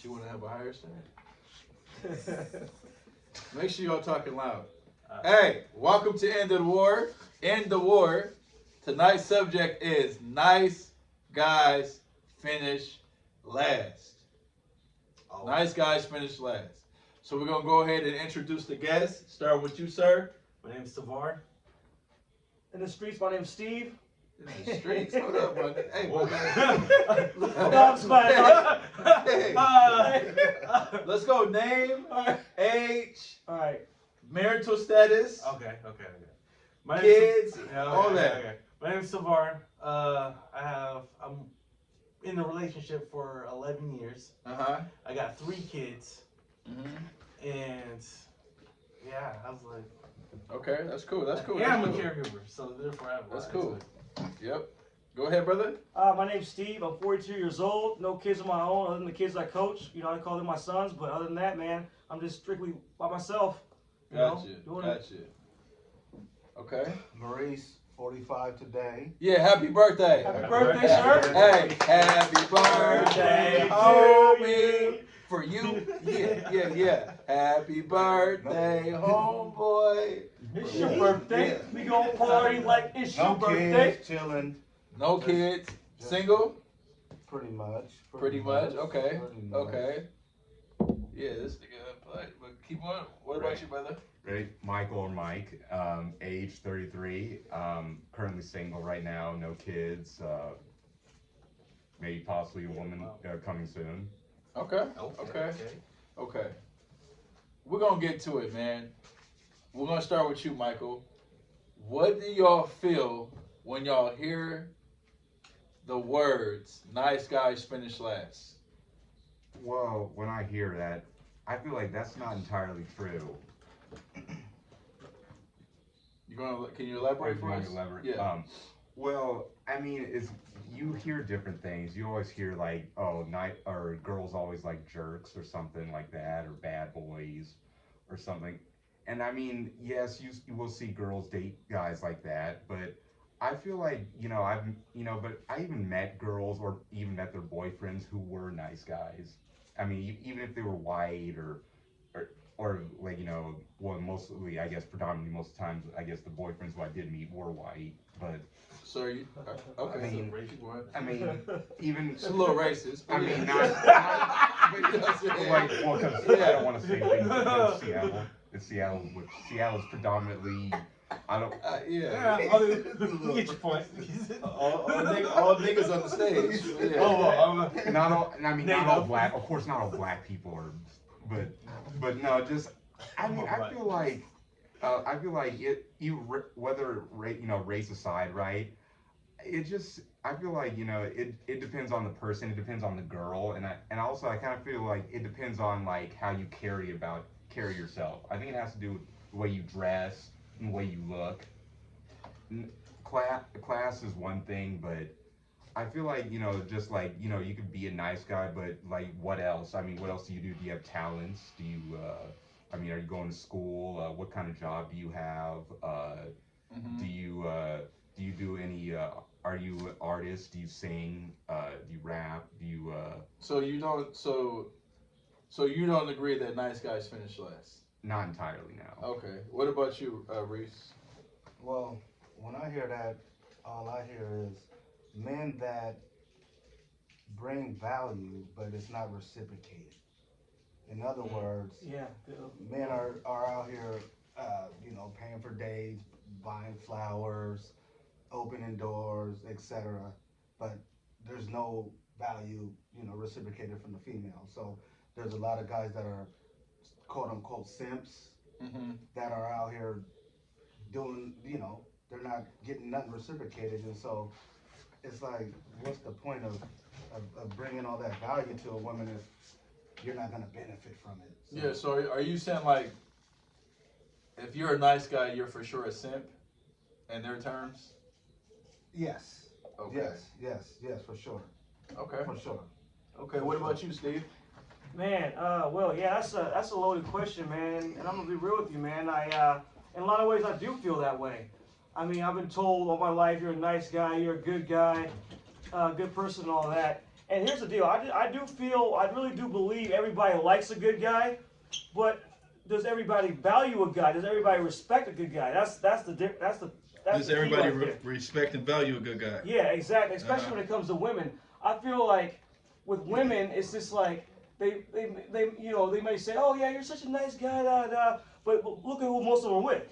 You want to have a higher standard? Make sure y'all talking loud. Hey, welcome to End of the War. End the War. Tonight's subject is nice guys finish last. Nice guys finish last. So we're gonna go ahead and introduce the guests. Start with you, sir. My name's Tavar. In the streets, my name's Steve. In the streets. Hold up, man. Hey, my No, I'm man. Hey. okay, Let's go. Name, age, All right. marital status, okay. My kids, yeah, all that. Okay. My name's Tavar. I'm in a relationship for 11 years. Uh-huh. I got 3 kids, Mm-hmm. and yeah, I was like, Okay, that's cool. That's cool. Yeah, that's I'm a cool. caregiver, so therefore I have. That's cool. Yep. Go ahead, brother. My name's Steve. I'm 42 years old. No kids of my own other than the kids I coach. You know, I call them my sons. But other than that, man, I'm just strictly by myself. You know, Gotcha. doing it. Gotcha. Okay. Maurice, 45 today. Yeah, happy birthday. Happy birthday, sir. Hey, happy birthday, Birthday to homie. you. For you, yeah. Happy birthday, homeboy. It's your birthday. Yeah. We gonna party like it's your No birthday. kids, chilling, No kids. Single? pretty much. Pretty much. Okay. Pretty much. Okay. Yeah, this nigga, but keep on. What about Right. you, brother? Right, Michael or Mike, age 33, currently single right now, no kids, maybe possibly a woman coming soon. Okay. Okay. We're gonna get to it, man. We're gonna start with you, Michael. What do y'all feel when y'all hear the words "nice guys finish last"? Well, when I hear that, I feel like that's not entirely true. Can you elaborate Or for do you us? elaborate? Yeah. Well, I mean, you hear different things. You always hear like, oh, night or girls always like jerks or something like that, or bad boys, or something. And I mean, yes, you will see girls date guys like that, but I feel like but I even met girls or even met their boyfriends who were nice guys. I mean, even if they were white or like well, mostly I guess predominantly most of the times I guess the boyfriends who I did meet were white, but So you okay? I mean, boy. I mean even It's a little racist. I but mean yeah. but, like well because I don't want to say things about Seattle. Seattle's predominantly I don't. Yeah. You get your point. All niggas on the stage. Yeah. Not all. I mean, not all black. Of course, not all black people are. But no, just. I mean, I feel like whether race aside, right? It just. I feel like it depends on the person. It depends on the girl, and also I kind of feel like it depends on like how you carry yourself. I think it has to do with the way you dress and the way you look. Class is one thing, but I feel like just like you could be a nice guy, but like what else? I mean, what else do you do? Do you have talents? Do you? I mean, are you going to school? What kind of job do you have? Mhm. Do you do any? Are you an artist? Do you sing? Do you rap? Do you? So you don't. So you don't agree that nice guys finish last? Not entirely now. Okay. What about you, Reese? Well, when I hear that, all I hear is men that bring value, but it's not reciprocated. In other words, Yeah. men are out here, paying for dates, buying flowers, opening doors, etc. But there's no value, reciprocated from the female. So there's a lot of guys that are quote unquote simps Mm-hmm. that are out here doing, they're not getting nothing reciprocated, and so it's like, what's the point of bringing all that value to a woman if you're not gonna benefit from it? So, Yeah. So are you saying like, if you're a nice guy, you're for sure a simp, in their terms? Yes. Okay. Yes, for sure, Okay. for sure. Okay. What about you, Steve? Man, well, yeah, that's a loaded question, man. And I'm gonna be real with you, man. In a lot of ways, I do feel that way. I mean, I've been told all my life, you're a nice guy, you're a good guy, good person, and all that. And here's the deal: I really do believe everybody likes a good guy, but does everybody value a guy? Does everybody respect a good guy? That's the Does the key everybody right there. respect and value a good guy? Yeah, exactly. Especially when it comes to women. I feel like with women, it's just like they you know they may say, oh yeah, you're such a nice guy, da da. But look at who most of them are with,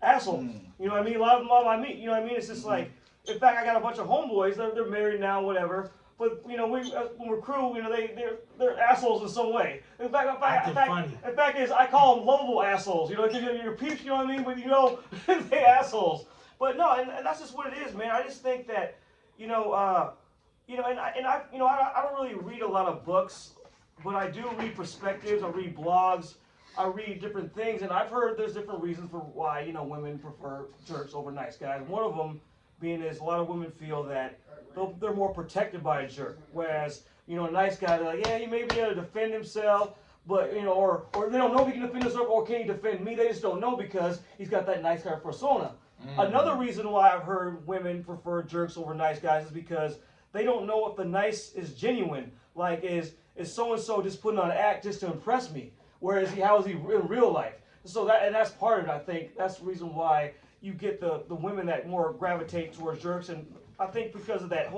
assholes. You know what I mean? A lot of I meet. You know what I mean? It's just like, in fact, I got a bunch of homeboys. They're married now, whatever. But you know, when we're crew, you know, they're assholes in some way. In fact, is I call them lovable assholes. You know, because you're peeps. You know what I mean? But you know, they assholes. But no, and that's just what it is, man. I just think that, you know, I don't really read a lot of books, but I do read perspectives. I read blogs. I read different things, and I've heard there's different reasons for why, you know, women prefer jerks over nice guys. One of them being is a lot of women feel that they're more protected by a jerk, whereas, you know, a nice guy, they're like, yeah, he may be able to defend himself, but, you know, or they don't know if he can defend himself, or can he defend me? They just don't know because he's got that nice guy persona. Another reason why I've heard women prefer jerks over nice guys is because they don't know if the nice is genuine. Like, is so and so just putting on an act just to impress me? Whereas how is he in real life? So that's part of it. I think that's the reason why you get the women that more gravitate towards jerks, and I think because of that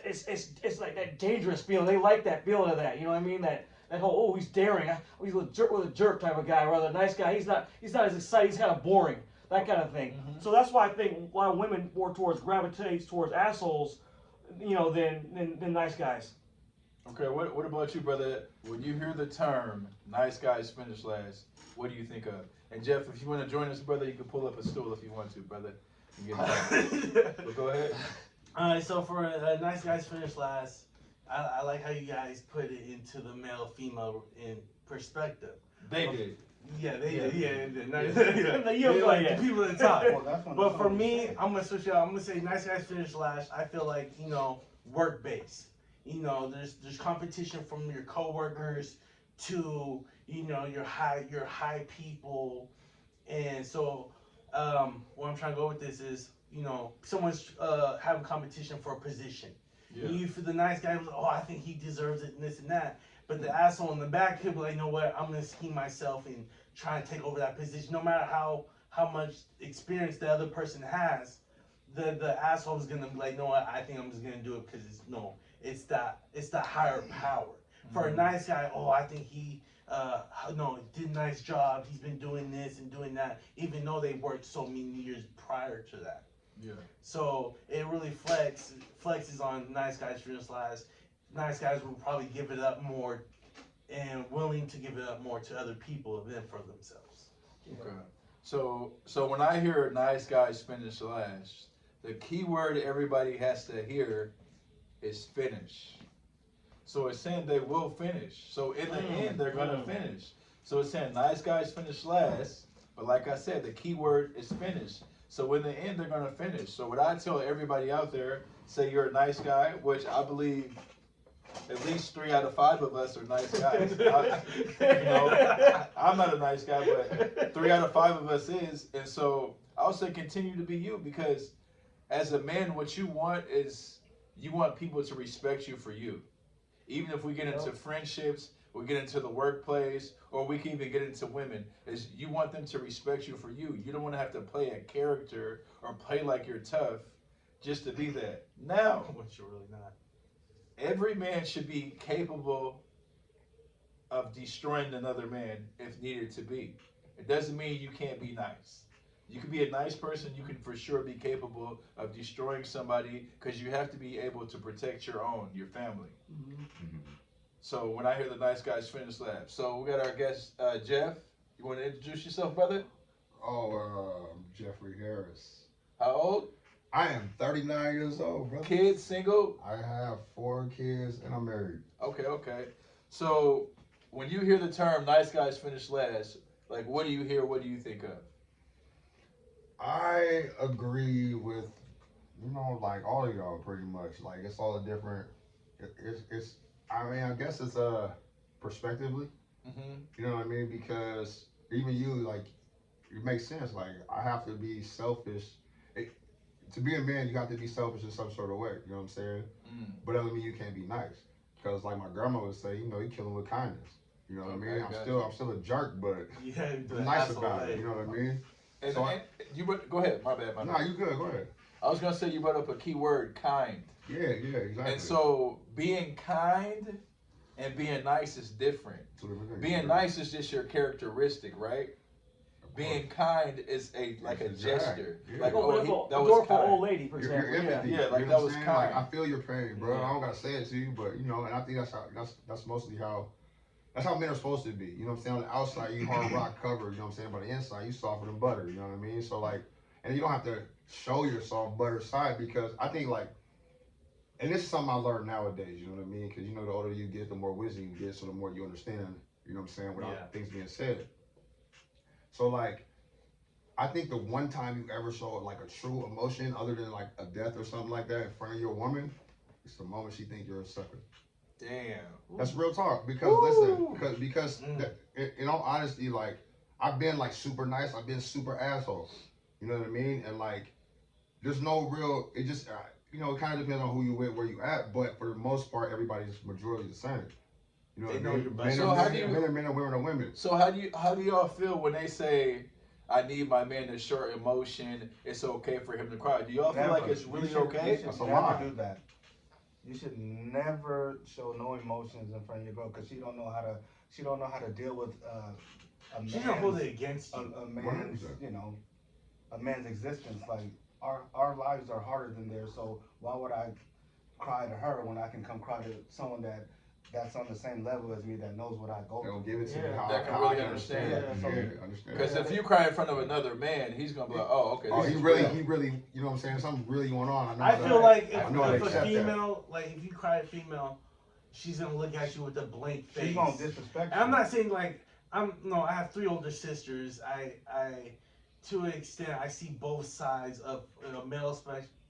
it's like that dangerous feeling. They like that feeling of that. You know what I mean? That whole, oh, he's daring. He's a jerk type of guy, rather than a nice guy. He's not as exciting. He's kind of boring. That kind of thing. So that's why I think a lot of women more gravitates towards assholes, you know, than nice guys. Okay, what about you, brother? When you hear the term "nice guys finish last," what do you think of? And Jeff, if you want to join us, brother, you can pull up a stool if you want to, brother. But go ahead. Alright, so for nice guys finish last, I like how you guys put it into the male-female in perspective. They did. Yeah, they did. The people at the top. Well, that's one- But for me, I'm gonna switch it out. I'm gonna say nice guys finish last. I feel like, you know, work based. You know, there's competition from your coworkers to, you know, your high people, and so where I'm trying to go with this is, you know, someone's having competition for a position. Yeah. You, for the nice guy, oh, I think he deserves it and this and that. But the asshole in the back, he'll be like, you know what, I'm gonna scheme myself and try and take over that position, no matter how much experience the other person has. The asshole is gonna be like, no, I think I'm just gonna do it because it's that higher power. For a nice guy, oh, I think he did a nice job. He's been doing this and doing that, even though they worked so many years prior to that. Yeah. So it really flexes on nice guys finish last. Nice guys will probably give it up more and willing to give it up more to other people than for themselves. Okay. So when I hear nice guys finish last, the key word everybody has to hear is finish. So it's saying they will finish. So in the end, they're gonna finish. So it's saying nice guys finish last, but like I said, the key word is finish. So in the end, they're gonna finish. So what I tell everybody out there, say you're a nice guy, which I believe at least 3 out of 5 of us are nice guys. I'm not a nice guy, but 3 out of 5 of us is. And so I'll say continue to be you, because as a man, what you want is you want people to respect you for you. Even if we get into friendships, we get into the workplace, or we can even get into women, is you want them to respect you for you. You don't want to have to play a character or play like you're tough just to be that. Now, Which you're really not. every man should be capable of destroying another man if needed to be. It doesn't mean you can't be nice. You can be a nice person, you can for sure be capable of destroying somebody, because you have to be able to protect your family. So when I hear the nice guys finish last. So we got our guest, Jeff. You want to introduce yourself, brother? I'm Jeffrey Harris. How old? I am 39 years old, brother. Kids, single? I have 4 kids and I'm married. Okay. So when you hear the term nice guys finish last, like what do you hear, what do you think of? I agree with, like all of y'all pretty much. Like it's all a different, I guess it's perspectively. You know what I mean? Because even you, like, it makes sense. Like I have to be selfish. to be a man, you have to be selfish in some sort of way. You know what I'm saying? But that doesn't mean you can't be nice. Because like my grandma would say, you kill him with kindness. You know what I mean? I'm still a jerk, but Yeah, I'm nice about it. You know what I mean? And, So and go ahead. My bad. Nah, you good. Go ahead. I was gonna say you brought up a key word, kind. Yeah, exactly. And so being kind and being nice is different. Being nice is just your characteristic, right? Being kind is a gesture. Yeah. Like, that that was was kind. old lady, for Your example. empathy. Yeah, like you know that what was I'm saying? kind. Like, I feel your pain, bro. Yeah. I don't gotta say it to you, but and I think that's mostly how men are supposed to be. You know what I'm saying? On the outside, you hard rock cover. You know what I'm saying? But the inside, you softer than butter. You know what I mean? So like, and you don't have to show your soft butter side because I think like, and this is something I learned nowadays. You know what I mean? Because the older you get, the more wisdom you get, so the more you understand. You know what I'm saying? Without things being said. So like, I think the one time you ever saw like a true emotion, other than like a death or something like that, in front of your woman, it's the moment she think you're a sucker. Damn. That's real talk. Because listen, because in all honesty, like I've been like super nice, I've been super asshole. You know what I mean? And like, there's no real. It just it kind of depends on who you with, where you at. But for the most part, everybody's majority the same. You know what I mean? Men are men and women are women. So how do y'all feel when they say, "I need my man to show emotion. It's okay for him to cry"? Do y'all feel like it's really okay? You should never do that. You should never show no emotions in front of your girl because she don't know how to deal with a She's gonna hold it against you. A man's existence. Like our lives are harder than theirs. So why would I cry to her when I can come cry to someone that's on the same level as me that knows what I go They'll through? give it to me that can really understand. Understand. Because if you cry in front of another man, he's gonna be like, "Oh, okay." Oh, he really, you know what I'm saying? Something really going on. I feel like if a female, like if you cry at female, she's gonna look at you with a blank face. She's gonna disrespect you. And I'm not saying like I have 3 older sisters. I to an extent I see both sides of a male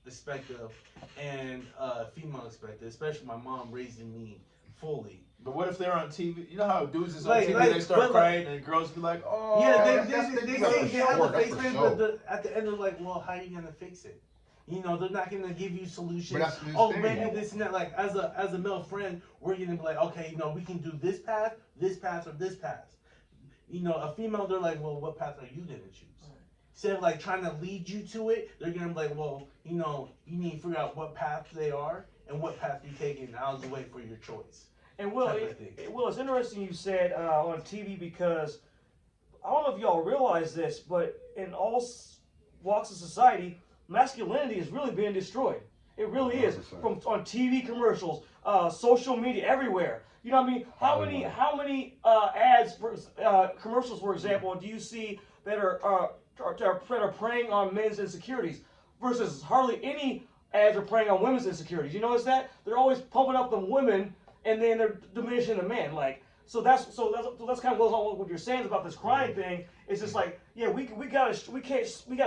perspective and a female perspective, especially my mom raising me fully. But what if they're on TV? You know how dudes is on Like- TV, like- they start but crying and girls be like, "Oh." Yeah, they that's say for they have sure, the that's face for paint, sure. but at the end they're like, well, how are you gonna fix it? They're not gonna give you solutions. But that's the Oh, thing. maybe this and that. Like as a male friend, we're gonna be like, okay, we can do this path, or this path. A female, they're like, well, what path are you gonna choose? Instead of like trying to lead you to it, they're gonna be like, well, you need to figure out what path they are and what path you take, and I'll just wait for your choice. And Will, it's interesting you said on TV because I don't know if y'all realize this, but in all walks of society, masculinity is really being destroyed. It really is. 100%. On TV commercials, social media, everywhere. You know what I mean? How many ads, commercials, for example, do you see that are preying on men's insecurities versus hardly any ads are preying on women's insecurities? You notice that? They're always pumping up the women and then they're diminishing the men. Like, so that's kind of goes on with what you're saying about this crying thing. It's just like, yeah, we gotta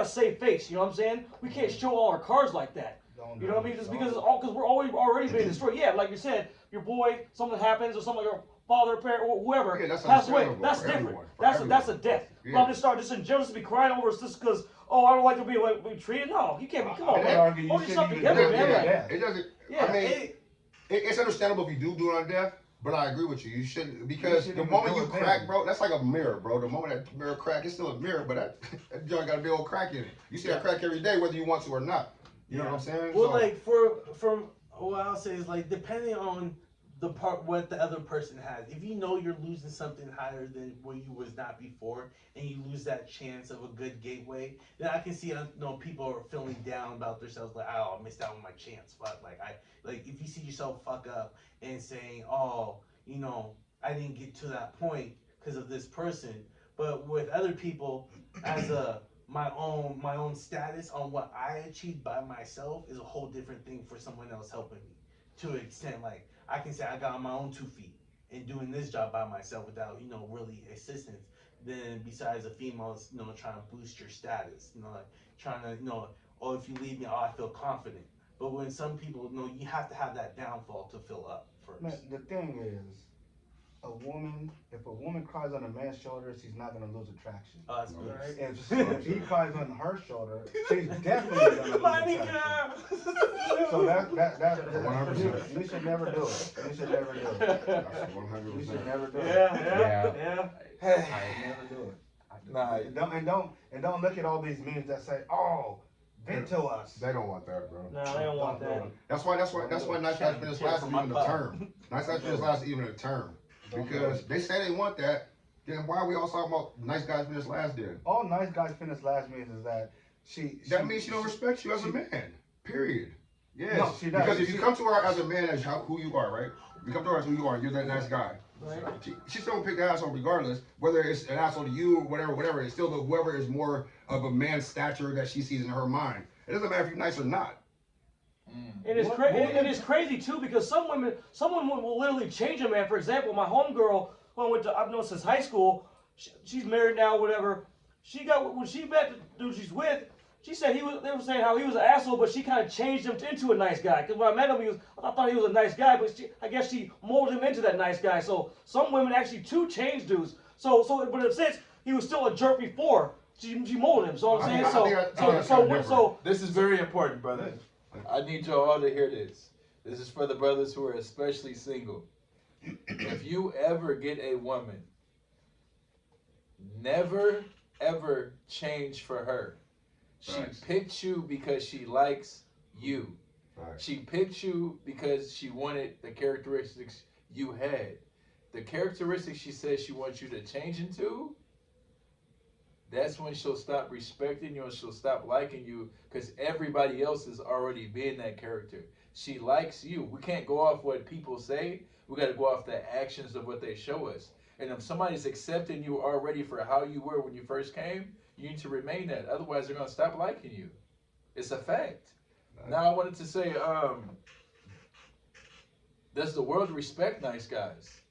save face. You know what I'm saying? We can't show all our cards like that. You know what I mean? Just because we're already being destroyed. Yeah, like you said, your boy, something happens, or something, your father, parent, or whoever passed away. That's different. That's a death. Yeah. But I'm just in jealous to be crying over just because I don't like to be treated. No, you can't be. Come on, man. Hold yourself together, man. It doesn't. Yeah. I mean, it's understandable if you do it on death. But I agree with you. You shouldn't, because the moment you crack, bro, that's like a mirror, bro. The moment that mirror crack, it's still a mirror, but that joint got a big old crack in it. You see that crack every day, whether you want to or not. You know what I'm saying? Well, like from what I'll say is like depending on what the other person has. If you know you're losing something higher than where you was not before, and you lose that chance of a good gateway, then I can see people are feeling down about themselves, like, oh, I missed out on my chance. But like if you see yourself fuck up and saying, oh, I didn't get to that point because of this person. But with other people, as my own status on what I achieved by myself is a whole different thing for someone else helping me. To an extent, like I can say I got on my own 2 feet and doing this job by myself without really assistance. Then besides the females, trying to boost your status, like trying to oh, if you leave me, oh, I feel confident. But when some people, you have to have that downfall to fill up first. Man, the thing is, if a woman cries on a man's shoulder, she's not gonna lose attraction. Oh, that's good. Right. If he cries on her shoulder, she's definitely gonna lose attraction. So that 100%. you should never do it. You should never do it. That's You 100%. should never do it. Yeah. Never do it. Nah, And don't look at all these memes that say, "Oh, vent to us." They don't want that, bro. No, they don't want that. That's why nice guys finish last even a term. Nice guys finish last even a term. Because they say they want that, then why are we all talking about nice guys finish last then? All nice guys finish last means is that That means she don't respect you as a man. Period. Yes. No, she does. Because if you come to her as a man, as who you are, right? You come to her as who you are, and you're that nice guy. Right. She's still gonna pick the asshole regardless, whether it's an asshole to you or whatever. It's still whoever is more of a man's stature that she sees in her mind. It doesn't matter if you're nice or not. And it's crazy too because some women will literally change a man. For example, my homegirl who I've known since high school, she's married now, whatever. When she met the dude she's with, she said they were saying how he was an asshole, but she kind of changed him into a nice guy. Because when I met him, I thought he was a nice guy, but I guess she molded him into that nice guy. So some women actually too change dudes. But in a sense, he was still a jerk before. She molded him. So I'm saying so. this is very important, brother. I need y'all all to hear this. This is for the brothers who are especially single. If you ever get a woman, never ever change for her. She Nice. picked you because she likes you. Right. She picked you because she wanted the characteristics you had. The characteristics she says she wants you to change into, that's when she'll stop respecting you and she'll stop liking you because everybody else is already being that character. She likes you. We can't go off what people say. We got to go off the actions of what they show us. And if somebody's accepting you already for how you were when you first came, you need to remain that. Otherwise, they're going to stop liking you. It's a fact. Now, I wanted to say, does the world respect nice guys?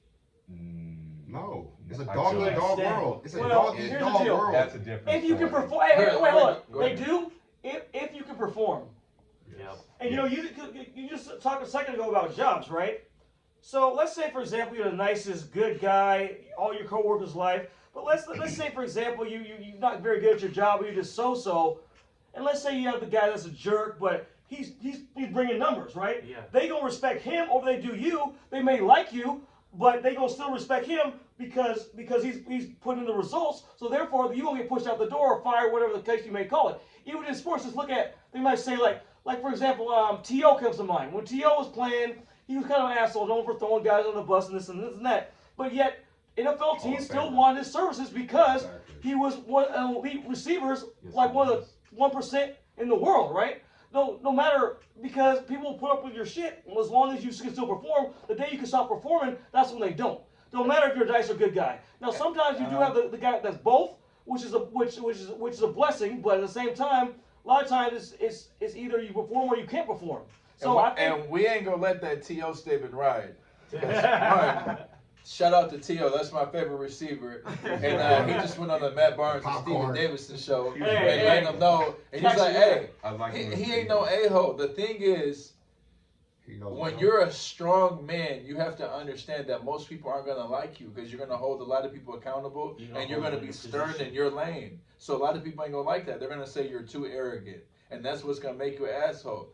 No. It's a I dog feel eat dog like- world. It's a Well, dog eat here's the dog deal. world. That's a different If you can story. perform, hey, wait, hold on. Go They ahead. do if you can perform. Yep. And you just talked a second ago about jobs, right? So let's say, for example, you're the nicest, good guy, all your coworkers like. But let's say, for example, you're not very good at your job, or you're just so. And let's say you have the guy that's a jerk, but he's bringing numbers, right? Yeah. They gonna respect him over they do you. They may like you, but they gonna still respect him because he's putting in the results. So therefore, you gonna get pushed out the door or fired, whatever the case you may call it. Even in sports, just look at, they might say like for example, T.O. comes to mind. When T.O. was playing, he was kind of an asshole, known for throwing guys on the bus and this and that. But yet, NFL teams still wanted his services because he was one of the elite receivers, like one of the 1% in the world, right? No matter, because people will put up with your shit as long as you can still perform. The day you can stop performing, that's when they don't. Don't matter if you're a nice or good guy. Now sometimes you do have the guy that's both, which is a blessing, but at the same time, a lot of times it's either you perform or you can't perform. So and we ain't gonna let that T.O. statement ride. One, shout out to T.O. That's my favorite receiver. And he just went on the Matt Barnes and Steven Popcorn. Davidson show and Hey, letting them know. And he's like, hey, I like him. he ain't no a-hole. The thing is, He knows when it. you're a strong man, you have to understand that most people aren't going to like you because you're going to hold a lot of people accountable and you're going to be stern in your lane. So a lot of people ain't going to like that. They're going to say you're too arrogant. And that's what's going to make you an asshole.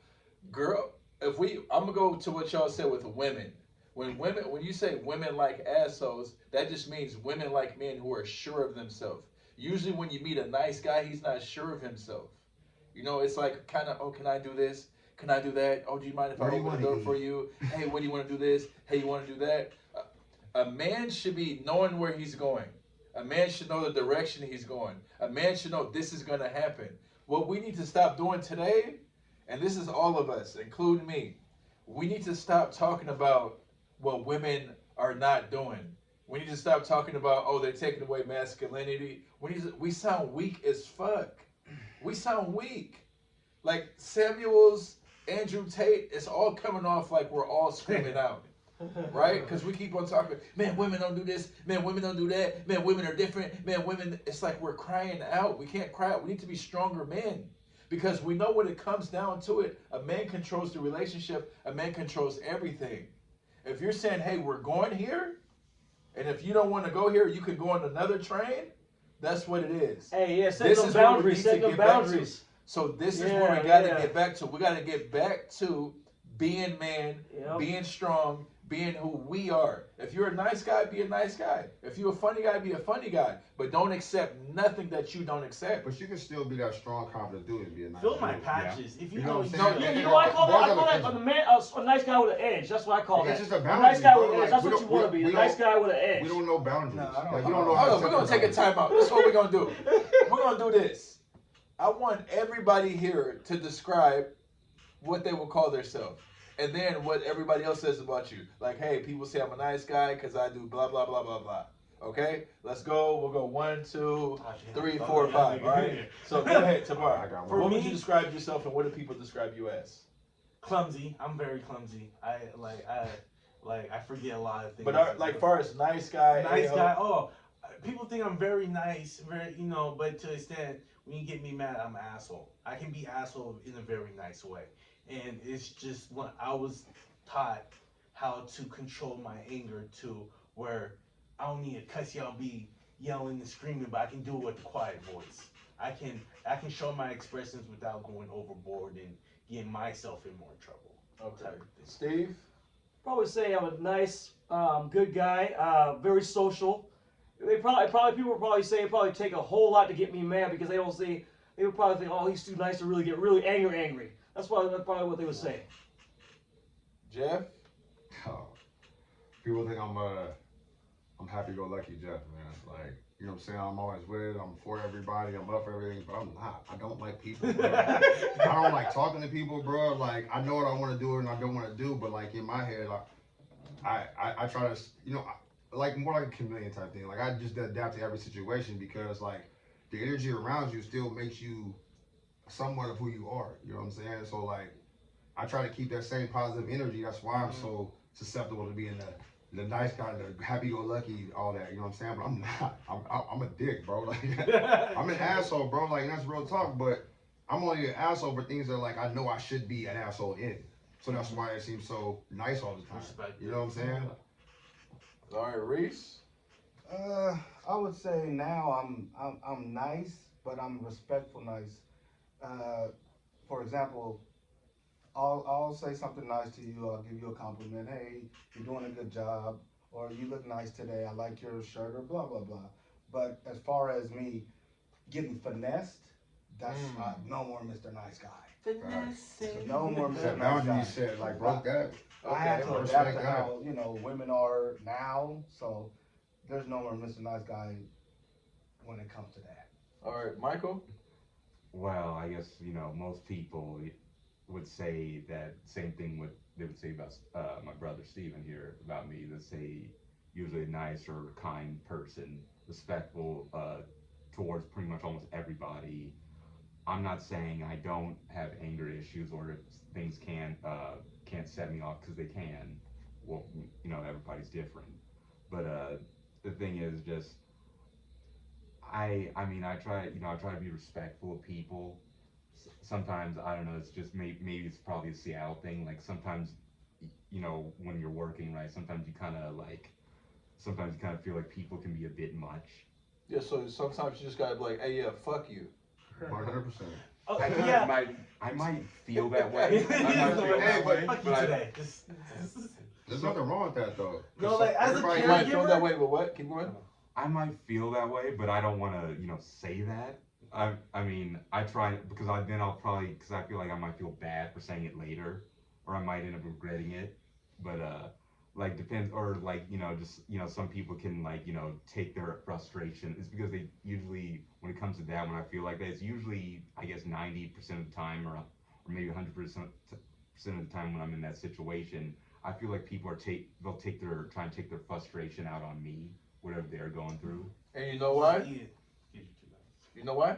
Girl, I'm going to go to what y'all said with women. When you say women like assholes, that just means women like men who are sure of themselves. Usually when you meet a nice guy, he's not sure of himself. You know, it's like kind of, oh, can I do this? Can I do that? Oh, do you mind if I Where do you open the wanna door eat? for you? Hey, what do you want to do this? Hey, you want to do that? A man should be knowing where he's going. A man should know the direction he's going. A man should know this is going to happen. What we need to stop doing today, and this is all of us, including me, we need to stop talking about what women are not doing. We need to stop talking about, oh, they're taking away masculinity. We sound weak as fuck. We sound weak. Like Samuels, Andrew Tate, it's all coming off like we're all screaming out. Right? Because we keep on talking, man, women don't do this, man, women don't do that, man, women are different, man, women, it's like we're crying out. We can't cry out. We need to be stronger men. Because we know when it comes down to it, a man controls the relationship, a man controls everything. If you're saying, hey, we're going here, And if you don't want to go here, you can go on another train. That's what it is. Hey, yeah, set This them is where we boundaries. need Set to them get back to. boundaries. So this is Yeah, where we got to yeah. get back to. We got to get back to being man, Yep. being strong, being who we are. If you're a nice guy, be a nice guy. If you're a funny guy, be a funny guy. But don't accept nothing that you don't accept. But you can still be that strong, confident dude and be a nice Fill my dude. patches. If you You know know, what I'm you saying? Yeah, know, you know what I call that? I Boys call have that an a man, a nice guy with an edge. That's what I call It's that. just a A boundary, nice guy bro. with an edge. Like, That's we what you don't- want to be. we A nice don't- guy with an edge. We don't know boundaries. No, I don't Like, know. we don't know Hold how on, to we're set gonna take a boundaries. time out. This is what we're gonna do. We're gonna do this. I want everybody here to describe what they will call themselves. And then what everybody else says about you. Like, hey, people say I'm a nice guy because I do blah, blah, blah, blah, blah. Okay? Let's go. We'll go 1, 2, 3, 4, 5. All right? So go ahead, I Tamar. got For What one. would me- you describe yourself and what do people describe you as? clumsy. I'm very clumsy. I forget a lot of things. But like far as nice guy, nice a-hole, guy. Oh, people think I'm very nice, very but to the extent when you get me mad, I'm an asshole. I can be asshole in a very nice way, and it's just when I was taught how to control my anger to where I don't need to cuss y'all, be yelling and screaming, but I can do it with a quiet voice. I can show my expressions without going overboard and getting myself in more trouble. Okay. Type of thing. Steve? Probably say I'm a nice, good guy, very social. People would probably say it probably take a whole lot to get me mad because they would probably think, oh, he's too nice to really get really angry. That's probably what they would say. Jeff? Oh, people think I'm happy-go-lucky Jeff, man. Like, you know what I'm saying? I'm always with it. I'm for everybody. I'm up for everything, but I'm not. I don't like people, bro. I don't like talking to people, bro. Like, I know what I want to do and I don't want to do, but like in my head, I try to, like more like a chameleon type thing. Like I just adapt to every situation because like the energy around you still makes you somewhat of who you are. You know what I'm saying? So like I try to keep that same positive energy. That's why I'm so susceptible to being the nice guy, the happy-go-lucky, all that. You know what I'm saying? But I'm not. I'm a dick, bro. Like I'm an asshole, bro. Like and that's real talk. But I'm only an asshole for things that like I know I should be an asshole in. So that's why it seems so nice all the time. Respect. You know what I'm saying? All right, Reese? I would say now I'm nice, but I'm respectful nice. For example, I'll say something nice to you. I'll give you a compliment. Hey, you're doing a good job, or you look nice today. I like your shirt, or blah blah blah. But as far as me getting finessed, that's no more Mr. Nice Guy. No more Mr. That Nice boundary Guy. you said, like, broke that. I had to Okay. adapt respect to that. how women are now. So there's no more Mr. Nice Guy when it comes to that. All right, Michael? Well, I guess, most people would say that same thing what they would say about my brother Steven here about me. They say usually a nice or kind person, respectful towards pretty much almost everybody. I'm not saying I don't have anger issues or if things can't set me off because they can. Well, everybody's different. But the thing is just I try to be respectful of people. Sometimes I don't know. It's just maybe it's probably a Seattle thing. Like sometimes, when you're working, right? Sometimes you kind of feel like people can be a bit much. Yeah, so sometimes you just gotta be like, hey, yeah, fuck you. 100%. Oh, I yeah. might feel that way. I might feel that way, Fuck you but today. There's nothing wrong with that, though. No, like, as a Everybody- You might feel Caregiver? that way, but what? Keep going. I might feel that way, but I don't want to, say that. I mean, I try because I feel like I might feel bad for saying it later, or I might end up regretting it. But like depends, or like just some people can like take their frustration. It's because they usually when it comes to that, when I feel like that, it's usually I guess 90% of the time, or maybe 100% of the time when I'm in that situation, I feel like people they'll try and take their frustration out on me, whatever they're going through. And you know why? You know why?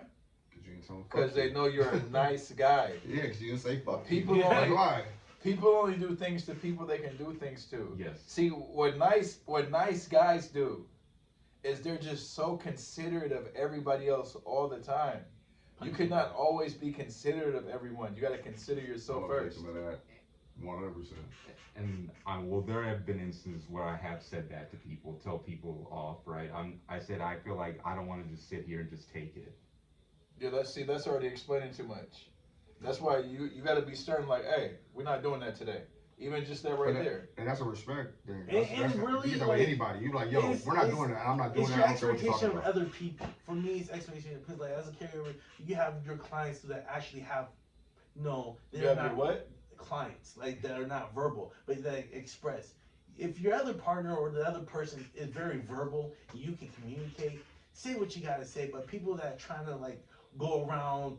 'Cause you didn't tell them fuck Because they you. know you're a nice guy. Yeah, because you didn't say fuck you. People That's only- why. People only do things to people they can do things to. Yes. See, what nice guys do is they're just so considerate of everybody else all the time. You cannot always be considerate of everyone. You got to consider yourself I'm a first. victim of that. 100%. And well, there have been instances where I have said that to people, tell people off, right? I said I feel like I don't want to just sit here and just take it. Yeah, that's already explaining too much. That's why you got to be stern. Like, hey, we're not doing that today. Even just that right there. And that's a respect thing. And really, you get that like, with anybody. You like, yo, we're not doing that. I'm not doing It's that. your I don't care what you're expectation talking of about. other people. For me, it's expectation because, like, as a carrier, you have your clients that actually have no. You They're have not your what? clients like that are not verbal, but they express. If your other partner or the other person is very verbal, you can communicate. Say what you gotta say. But people that are trying to like go around,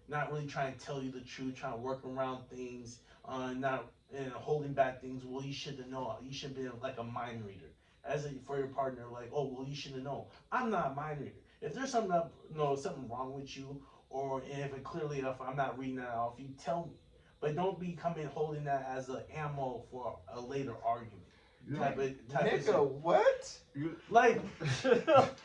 not really trying to tell you the truth, trying to work around things, not and holding back things. Well, you should have known. You should be like a mind reader. For your partner, like, oh, well, you should have known. I'm not a mind reader. If there's something something wrong with you, or if it clearly enough, I'm not reading that off. You tell me, but don't be coming holding that as an ammo for a later argument. Nigga, what? Like, That's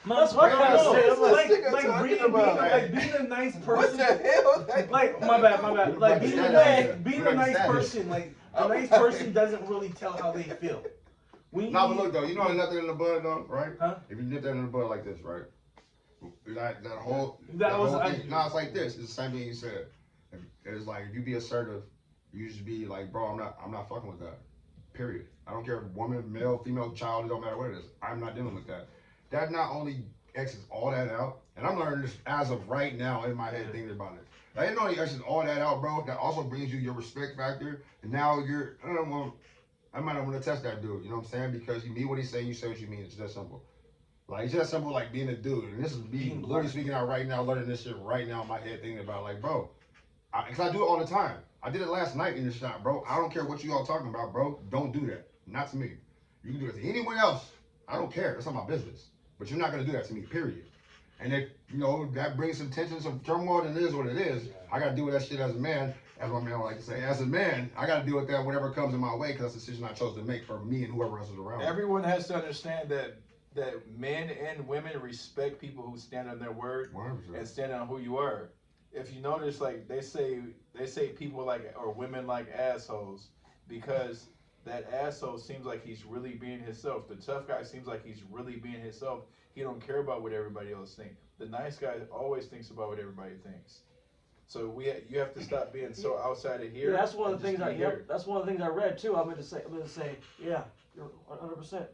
what no, I said. What's this nigga talking about? being a nice What person. the hell? Like, my bad. Like, being a nice status. person, like, a nice person doesn't really tell how they feel. When Nah, but look though, you know nothing in the bud though, right? Huh? If you nip that in the bud like this, right? That whole was- thing. No, it's like this. It's the same thing you said. It's like if you be assertive, you just be like, bro, I'm not fucking with that. Period. I don't care if woman, male, female, child, it don't matter what it is. I'm not dealing with that. That not only X's all that out, and I'm learning this as of right now in my head thinking about it. I didn't know he X's all that out, bro. That also brings you your respect factor, and now I might not want to test that dude. You know what I'm saying? Because you mean what he's saying, you say what you mean. It's just simple. Like, it's just simple, like being a dude. And this is me literally speaking out right now, learning this shit right now in my head, thinking about, like, bro, because I do it all the time. I did it last night in the shop, bro. I don't care what you all talking about, bro. Don't do that. Not to me. You can do it to anyone else. I don't care. That's not my business. But you're not going to do that to me, period. And if, that brings some tension, some turmoil, and it is what it is. I got to deal with that shit as a man. As my man like to say, as a man, I got to deal with that whatever comes in my way because that's the decision I chose to make for me and whoever else is around me. Everyone has to understand that men and women respect people who stand on their word 100%. and stand on who you are. If you notice, like they say people or women like assholes because that asshole seems like he's really being himself. The tough guy seems like he's really being himself. He don't care about what everybody else thinks. The nice guy always thinks about what everybody thinks. So you have to stop being so outside of here. Yeah, that's one of the and things just be here. that's one of the things I read too. I'm going to say, yeah, you're 100%.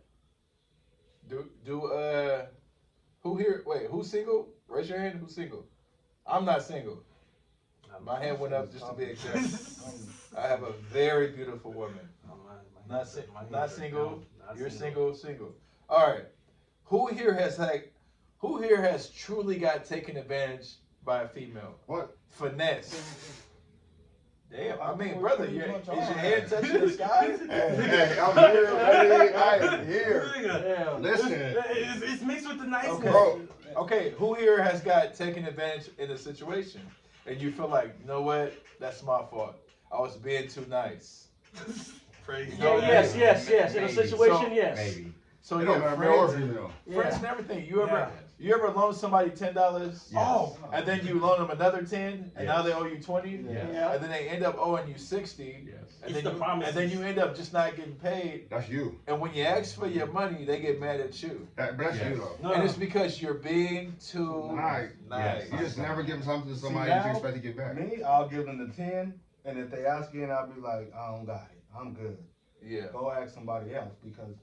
Who here? Wait, who's single? Raise your hand. Who's single? I'm not single. My hand went up just to be exact. I have a very beautiful woman. Not single. You're single. All right. Who here has truly got taken advantage by a female? What? Finesse. Damn, I mean, brother, is your head touching the sky? Hey, I'm here, baby. I am here. Yeah. Listen. It's mixed with the niceness. Bro. Okay, who here has got taken advantage in a situation? And you feel like, you know what? That's my fault. I was being too nice. Crazy. No, Yes. In a Maybe. situation, So- yes. Maybe. So It yeah, don't matter, male or friends, female. friends and everything. You ever loan somebody $10? Yes. Oh. And then you loan them another 10, and now Yes. they owe you 20, Yes. Yeah. and then they end up owing you 60, Yes. and It's then the promises. and then you end up just not getting paid. That's you. And when you ask for your money, they get mad at you, But that's Yes. you though. No, and it's because you're being too Nice. nice. Yes. You just never give something to somebody See, that you now, expect to get back. Me, I'll give them the 10, and if they ask again, I'll be like, I don't got it. I'm good. Yeah. Go ask somebody else because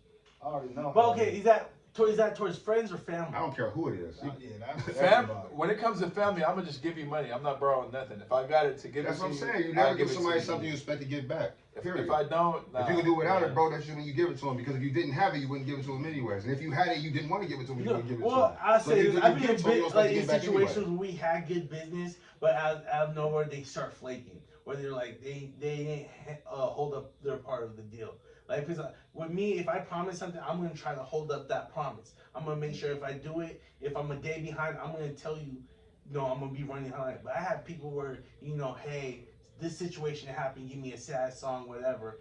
I already know. But how okay, it is that towards friends or family? I don't care who it is. Yeah, that's Fam, everybody. when it comes to family, I'm gonna just give you money. I'm not borrowing nothing. If I got it to give That's it what to I'm you, saying. You I'll never give it to somebody you. something you expect to get back. Period. If I don't, nah, If you can do without yeah. it, bro, that's when you give it to them. Because if you didn't have it, you wouldn't give it to them anyways. And if you had it, you didn't want to give it to them, you wouldn't give it to Well, them. I So say you this, give I've been it in to them, you're like supposed to in get back situations anyway. where we had good business, but out of nowhere they start flaking. Where they're like they didn't hold up their part of the deal. Like, cause with me, if I promise something, I'm gonna try to hold up that promise. I'm gonna make sure if I do it, if I'm a day behind, I'm gonna tell you, I'm gonna be running behind. But I have people where, hey, this situation happened, give me a sad song, whatever.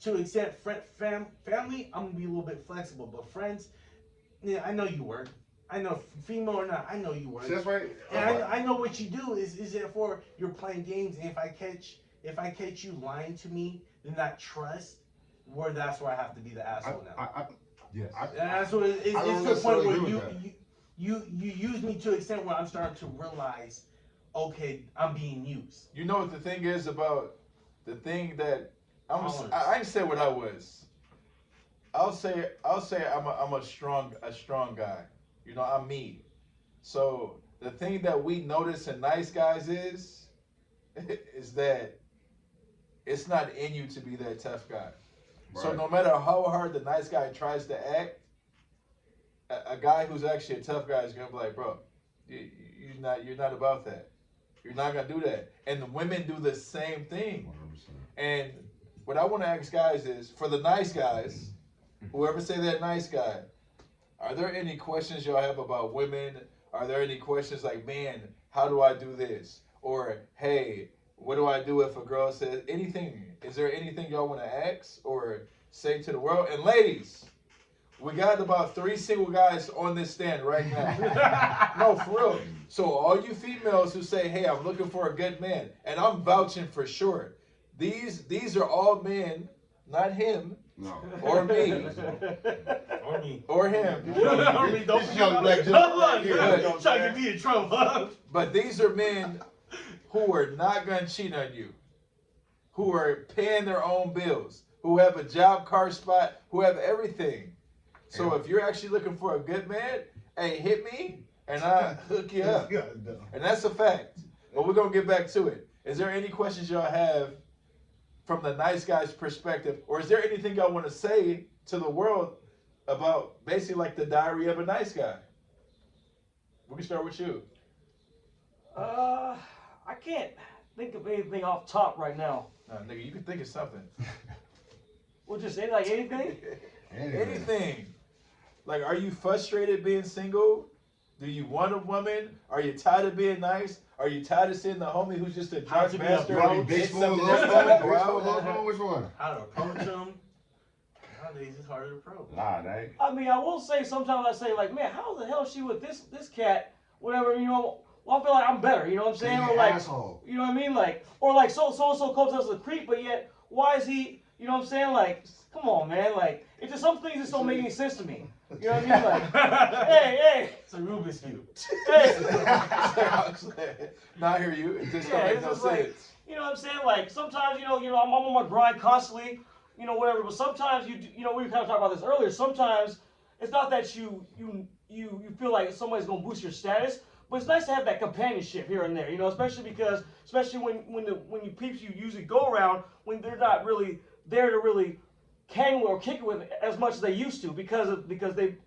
To an extent, family, I'm gonna be a little bit flexible. But friends, yeah, I know you work. I know, female or not, I know you work. See, that's right. And I know what you do is therefore you're playing games. And if if I catch you lying to me, then that trust, that's where I have to be the asshole now. Yes. And that's what it's I don't to the point necessarily where agree you, with that. you use me to an extent where I'm starting to realize, okay, I'm being used. You know what the thing is about the thing that Tolerance. I ain't say what I was. I'll say I'm a strong guy. You know, I'm me. So the thing that we notice in nice guys is that it's not in you to be that tough guy. So Right. no matter how hard the nice guy tries to act, a guy who's actually a tough guy is gonna be like, bro, you're not about that. You're not gonna do that. And the women do the same thing. 100%. And what I want to ask guys is, for the nice guys, whoever say that nice guy, are there any questions y'all have about women? Are there any questions like, man, how do I do this? Or, hey, what do I do if a girl says anything? Is there anything y'all want to ask or say to the world? And ladies, we got about 3 single guys on this stand right now. No, for real. So all you females who say, hey, I'm looking for a good man, and I'm vouching for sure. These are all men, not him, No. or me, Or me. or him. Or me, don't This young black Hold gentleman on, right here, bro. you know what I'm Trying to saying? get me in trouble. But these are men who are not gonna cheat on you, who are paying their own bills, who have a job, car spot, who have everything. So if you're actually looking for a good man, hey, hit me and I hook you up. And that's a fact. But we're gonna get back to it. Is there any questions y'all have from the nice guy's perspective, or is there anything y'all want to say to the world about basically like the diary of a nice guy? We can start with you. I can't think of anything off top right now. Nah, nigga, you can think of something. We'll just say like anything. Anything. Like, are you frustrated being single? Do you want a woman? Are you tired of being nice? Are you tired of seeing the homie who's just a How drunk to be a bastard? bro, You want to be It's big spoon, something little that's spoon, gonna big go spoon, out. little spoon? Which one? How to approach them. Nowadays it's harder to approach. Nah, that. I mean, I will say sometimes I say like, man, how the hell is she with this cat? Whatever, you know. Well, I feel like I'm better. You know what I'm saying? You Or like, asshole. you know what I mean? Like, or like so and so comes as a creep, but yet why is he? You know what I'm saying? Like, come on, man. Like, it's just some things that don't make any sense to me. You know what I mean? Like, hey, It's a Rubik's Cube. hey. Now I hear you. It just don't Yeah, make it's no just like, sense. you know what I'm saying? Like sometimes, I'm on my grind constantly, whatever. But sometimes we kind of talked about this earlier. Sometimes it's not that you feel like somebody's gonna boost your status, but it's nice to have that companionship here and there. Especially when you peeps you usually go around when they're not really there to really hang with or kick it with as much as they used to because they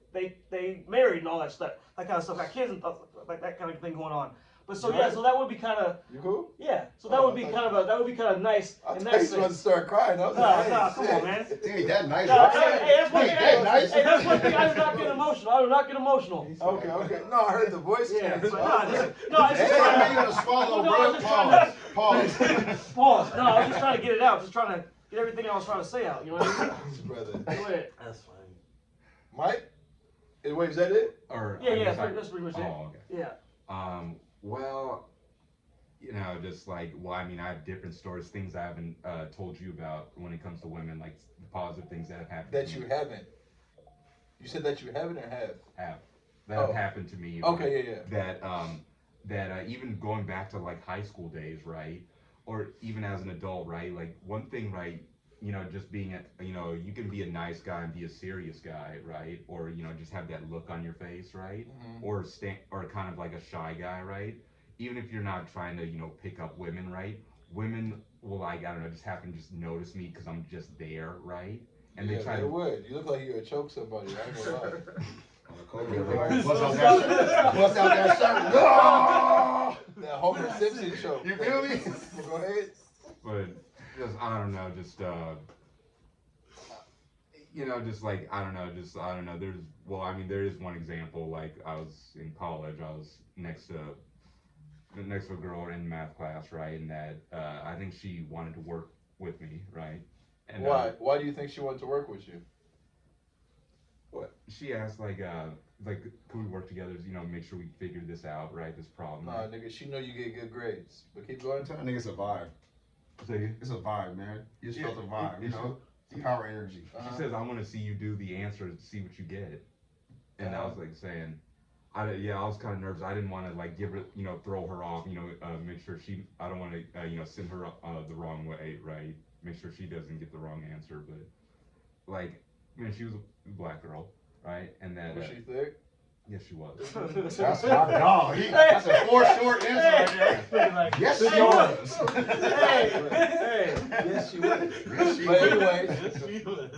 married and all that stuff, that kind of stuff, got kids and stuff like that kind of thing going on. But so yeah, so that would be kind of. You cool? Yeah, so that would be kind of nice. I and thought you that's was about to start crying. I was No, like, no, hey, come shit. on, man. He ain't that nice. No, right? hey, that's one He thing. ain't that nice. Hey, that's one thing. I do not get emotional. I do not get emotional. Okay. No, I heard the voice Yeah, change. but so I was like, it's Hey, just man, trying you gotta swallow, No, I'm bro. just trying Pause. pause. No, I was just trying to get it out. Just trying to get everything I was trying to say out. You know what I mean? brother. Go ahead. That's funny. Mike? Wait, is that it? Or Yeah, I yeah, guess that's pretty much it. Oh, okay. Yeah. Well, just like, I mean, I have different stories, things I haven't told you about when it comes to women, like the positive things that have happened. That to you me. haven't. You said that you haven't or have? That Oh. have happened to me. Okay, yeah. That even going back to like high school days, right? Or even as an adult, right? Like one thing, right? Just being you can be a nice guy and be a serious guy, right? Or just have that look on your face, right? Mhm. Or kind of like a shy guy, right? Even if you're not trying to pick up women, right? Women will, like, I don't know, just happen to just notice me because I'm just there, right? And Yeah, they try they to would. You look like you would choke somebody. I ain't gonna lie. Bust out that shirt. Bust out that shirt. No! That Homer Simpson choke. You feel me? Go ahead. but just I don't know, just just like I don't know. There is one example. Like I was in college, I was next to a girl in math class, right? And that I think she wanted to work with me, right? And Why? Why do you think she wanted to work with you? she asked like could we work together? Make sure we figure this out, right? This problem. Nah, nigga, she know you get good grades. But keep going. Tell that nigga survive. So you- It's a vibe, man. You just Yeah, felt the vibe, you it's- know? It's power energy. She says, "I want to see you do the answer to see what you get," and I was like saying, I was kind of nervous. I didn't want to like give her, throw her off, make sure I don't want to, send her the wrong way, right? Make sure she doesn't get the wrong answer, but like, she was a black girl, right? And then Was she thick? yes, she was. That's my dog. That's a 4 short answer right there. Like, Yes, she Hey, was. Hey, Yes, she was. Yes, she But was. anyway, she was.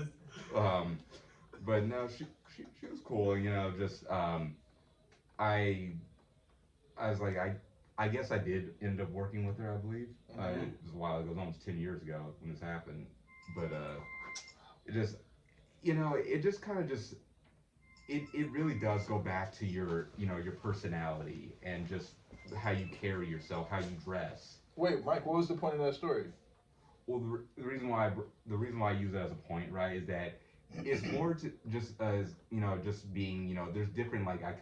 But no, she was cool, just I was like, I guess I did end up working with her, I believe. It was a while ago, it was almost 10 years ago when this happened. But it just, it just kind of just, it really does go back to your, your personality and just how you carry yourself, how you dress. wait, Mike, what was the point of that story? Well, the reason why I use that as a point, right, is that it's more to just as just being there's different like I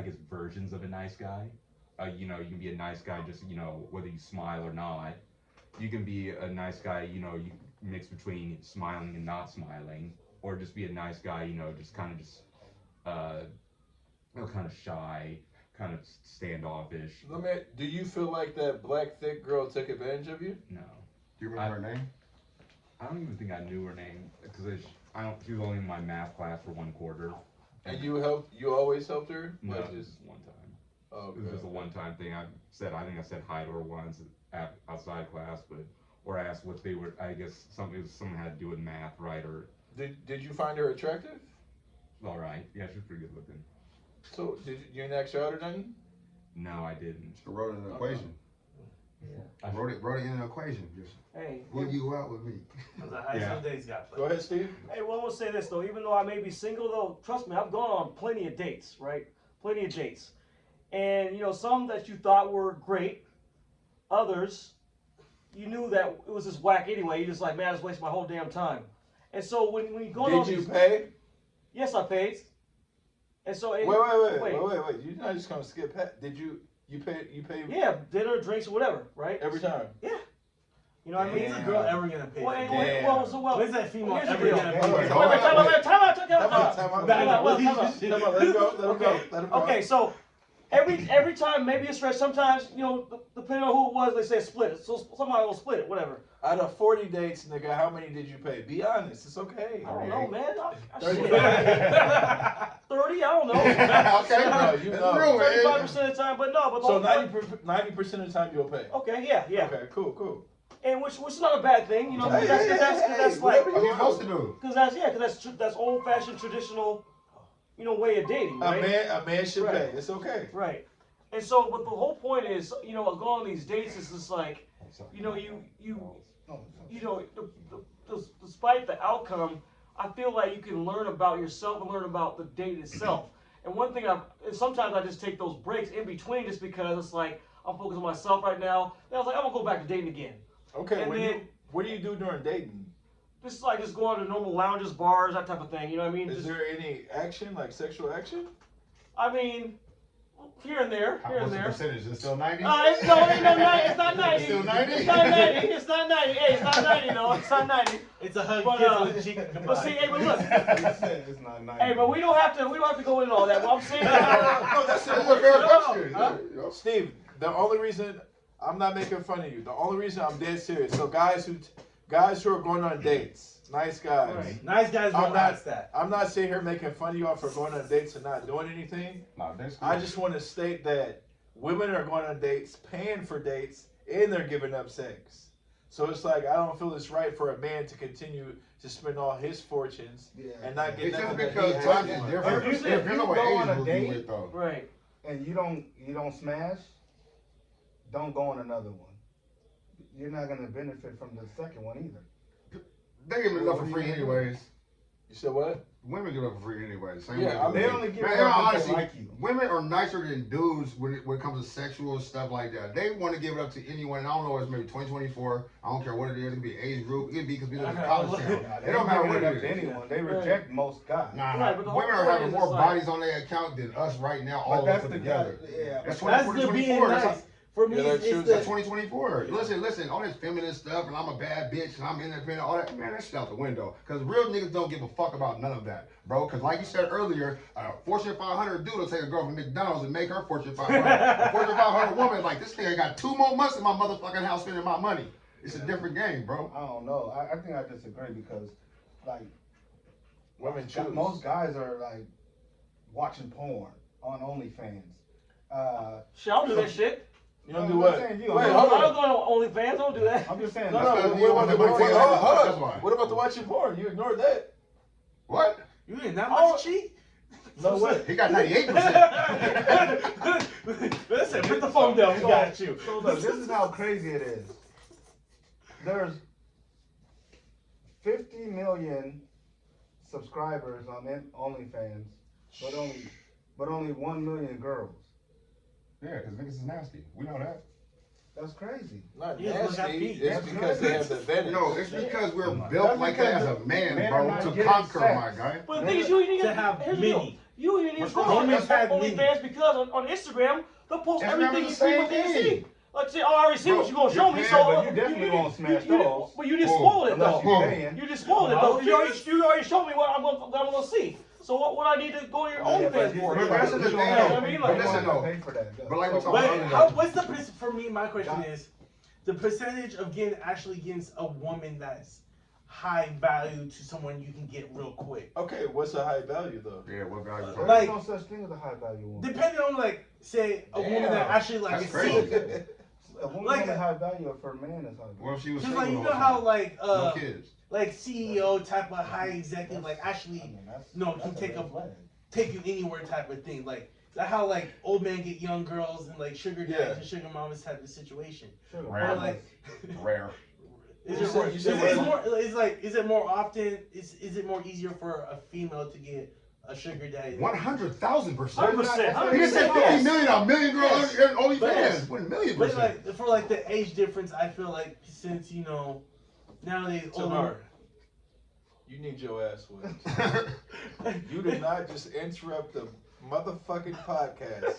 guess versions of a nice guy. You can be a nice guy just whether you smile or not. You can be a nice guy you mix between smiling and not smiling, or just be a nice guy just kind of shy, kind of standoffish. Do you feel like that black thick girl took advantage of you? No, Do you remember her name? I don't even think I knew her name because she was only in my math class for 1 quarter. And you always helped her? No, Like, just one time. oh, It was just a one-time thing. I think I said hi to her once outside class, or asked what they were. I guess something had to do with math, right? Or Did you find her attractive? all right, yeah, she was pretty good looking. So did you didn't ask her out or nothing? No, I didn't. She wrote an equation. I Wrote it in an equation. Just hey. will you out with me? Those are how Yeah. some days got Go ahead, Steve. Hey, well, I will say this though. Even though I may be single, though, trust me, I've gone on plenty of dates, right? Plenty of dates, and some that you thought were great, others, you knew that it was just whack anyway. You just like, man, I just wasted my whole damn time. And so when you go on Did you these, pay? yes, I paid. And so Wait. You're not just gonna skip past. Did you pay Yeah, dinner, drinks, or whatever, right? every time? Yeah. You know what I mean? When's a girl ever gonna pay Well, for and- that? When's When's that female here's the ever deal. gonna pay Wait, for wait, that? Wait, time out. Time out. Time out. Let him go. Let him Okay. go. Let him go. Okay, so every time, maybe a stretch. Sometimes, depending on who it was, they say split it. So somebody will split it, whatever. Out of 40 dates, nigga, how many did you pay? Be honest. It's okay. I don't know, man. I 30. 30, I don't know. Okay, No, you It's know. real, man. 35% of the time, but no. But the So whole point- 90% of the time you'll pay. Okay, yeah. Okay, cool. And which is not a bad thing, Hey, that's like, whatever What you you supposed to do? that's old-fashioned traditional, way of dating, right? A man should Right. pay. It's okay. Right. And so, but the whole point is, going on these dates is just like, despite the outcome, I feel like you can learn about yourself and learn about the date itself. And one thing sometimes I just take those breaks in between just because it's like, I'm focused on myself right now. And I was like, I'm gonna go back to dating again. Okay, And then- what do you do during dating? Just going to normal lounges, bars, that type of thing. You know what I mean? Is Just, there any action, like sexual action? I mean, here and there. What's the percentage? Is it still 90? It's no 90. It's not 90. Still 90? It's not 90. It's not 90. Hey, it's not 90 though. It's not 90. It's a hug, But, kiss, and a cheek. But see, hey, but look. It's not 90. Hey, but we don't have to go into all that. What I'm saying is, No, that's That's a fair question. Huh? You know? Steve, the only reason I'm not making fun of you, the only reason I'm dead serious. So guys who are going on dates, nice guys. Right. Nice guys I'm won't not- ask that. I'm not sitting here making fun of y'all for going on dates and not doing anything. Nah, that's I good. just want to state that women are going on dates, paying for dates, and they're giving up sex. So it's like I don't feel it's right for a man to continue to spend all his fortunes and not get It's just nothing that because he times has. is different. If you There's no go on a age date- with though. right. and you don't smash, don't go on another one. You're not gonna benefit from the second one either. They give it up for free anyways. You said what? Women give it up for free anyways. Same Yeah, way I they They do. only give Man, it in all up if honesty, they like you. women are nicer than dudes when it comes to sexual stuff like that. They want to give it up to anyone. And I don't know, it's maybe 2024. I don't care what it is. It could be age group. It could be because we live in a college town. Nah, It don't matter what give it up to is. anyone. They reject most guys. Nah, Right, but the whole women are point having is more it's like- bodies on their account than us right now, But all of us that's put the together. guy. Yeah. That's That's 24, the being 24. That's nice. like- For me, Yeah, they're it's choosing. That's the 2024. Listen, all this feminist stuff, and I'm a bad bitch, and I'm independent, all that, man, that shit out the window. Because real niggas don't give a fuck about none of that, bro. Because like you said earlier, a Fortune 500 dude will take a girl from McDonald's and make her Fortune 500. A Fortune 500 woman is like, this nigga got 2 more months in my motherfucking house spending my money. It's a different game, bro. I don't know. I think I disagree because, like, Women choose. most guys are like watching porn on OnlyFans. Shit, I don't do that shit. You don't I'm do not what? saying you. Wait, I'm I hold don't on. go on OnlyFans. I don't do that. I'm just saying. No, that's no. because What about the want porn? to Hold on, hold That's on. why. What about the watching porn? You ignored that. What? you did not Oh. much cheat. No way. He got 98%. Listen, put the phone down. We got you. So look, this is how crazy it is. There's 50 million subscribers on OnlyFans, but only 1 million girls. Yeah, because niggas is nasty. We know that. That's crazy. Not Yeah, look at nasty. feet. It's That's because they have the advantage. No, it's because we're That's built like that as a man, men are bro, not to getting conquer, sex. my guy. But the thing is, you need To have here's the deal. many. You need to What's go wrong? on Romans had OnlyFans because on Instagram they'll post Instagram everything is you the see, same what they thing. see. Like say, oh, I already see Bro, what you're gonna show you're me, paying, so but you definitely won't smash those. But you just spoiled it Unless though. you're paying. You just spoiled it though. You already showed me what I'm gonna see. So what I need to go to your OnlyFans for? but that's the thing, You know what I mean? but Like, listen, though. Pay for that. But like we talking But about how, earlier, what's the for me? My question is, the percentage of getting actually against a woman that's high value to someone you can get real quick. Okay, what's a high value though? yeah, what value? There's Like- no such thing as a high value woman. Depending on like, say a woman that Damn. actually like That's is crazy. single. A woman Like is a- high value for a man is high value. What if she was Just single? like you the know whole how time? like No kids. like CEO type of high executive like I actually mean, that's- no, that's can take red a- flag. take you anywhere type of thing. Like that how like old men get young girls and like sugar daddies Yeah. and sugar mamas type of situation. Sugar Rare. Or mamas. like Rare. is You it said- more, you is said it what? more is like is it more often is it more easier for a female to get a sugar daddy? 100,000%. 100%. He just said 50 million, a million girls Yes. only But fans. yes. 1 million But percent. like for like the age difference, I feel like since you know nowadays Tamar, older. you need your ass whipped. You did not just interrupt the motherfucking podcast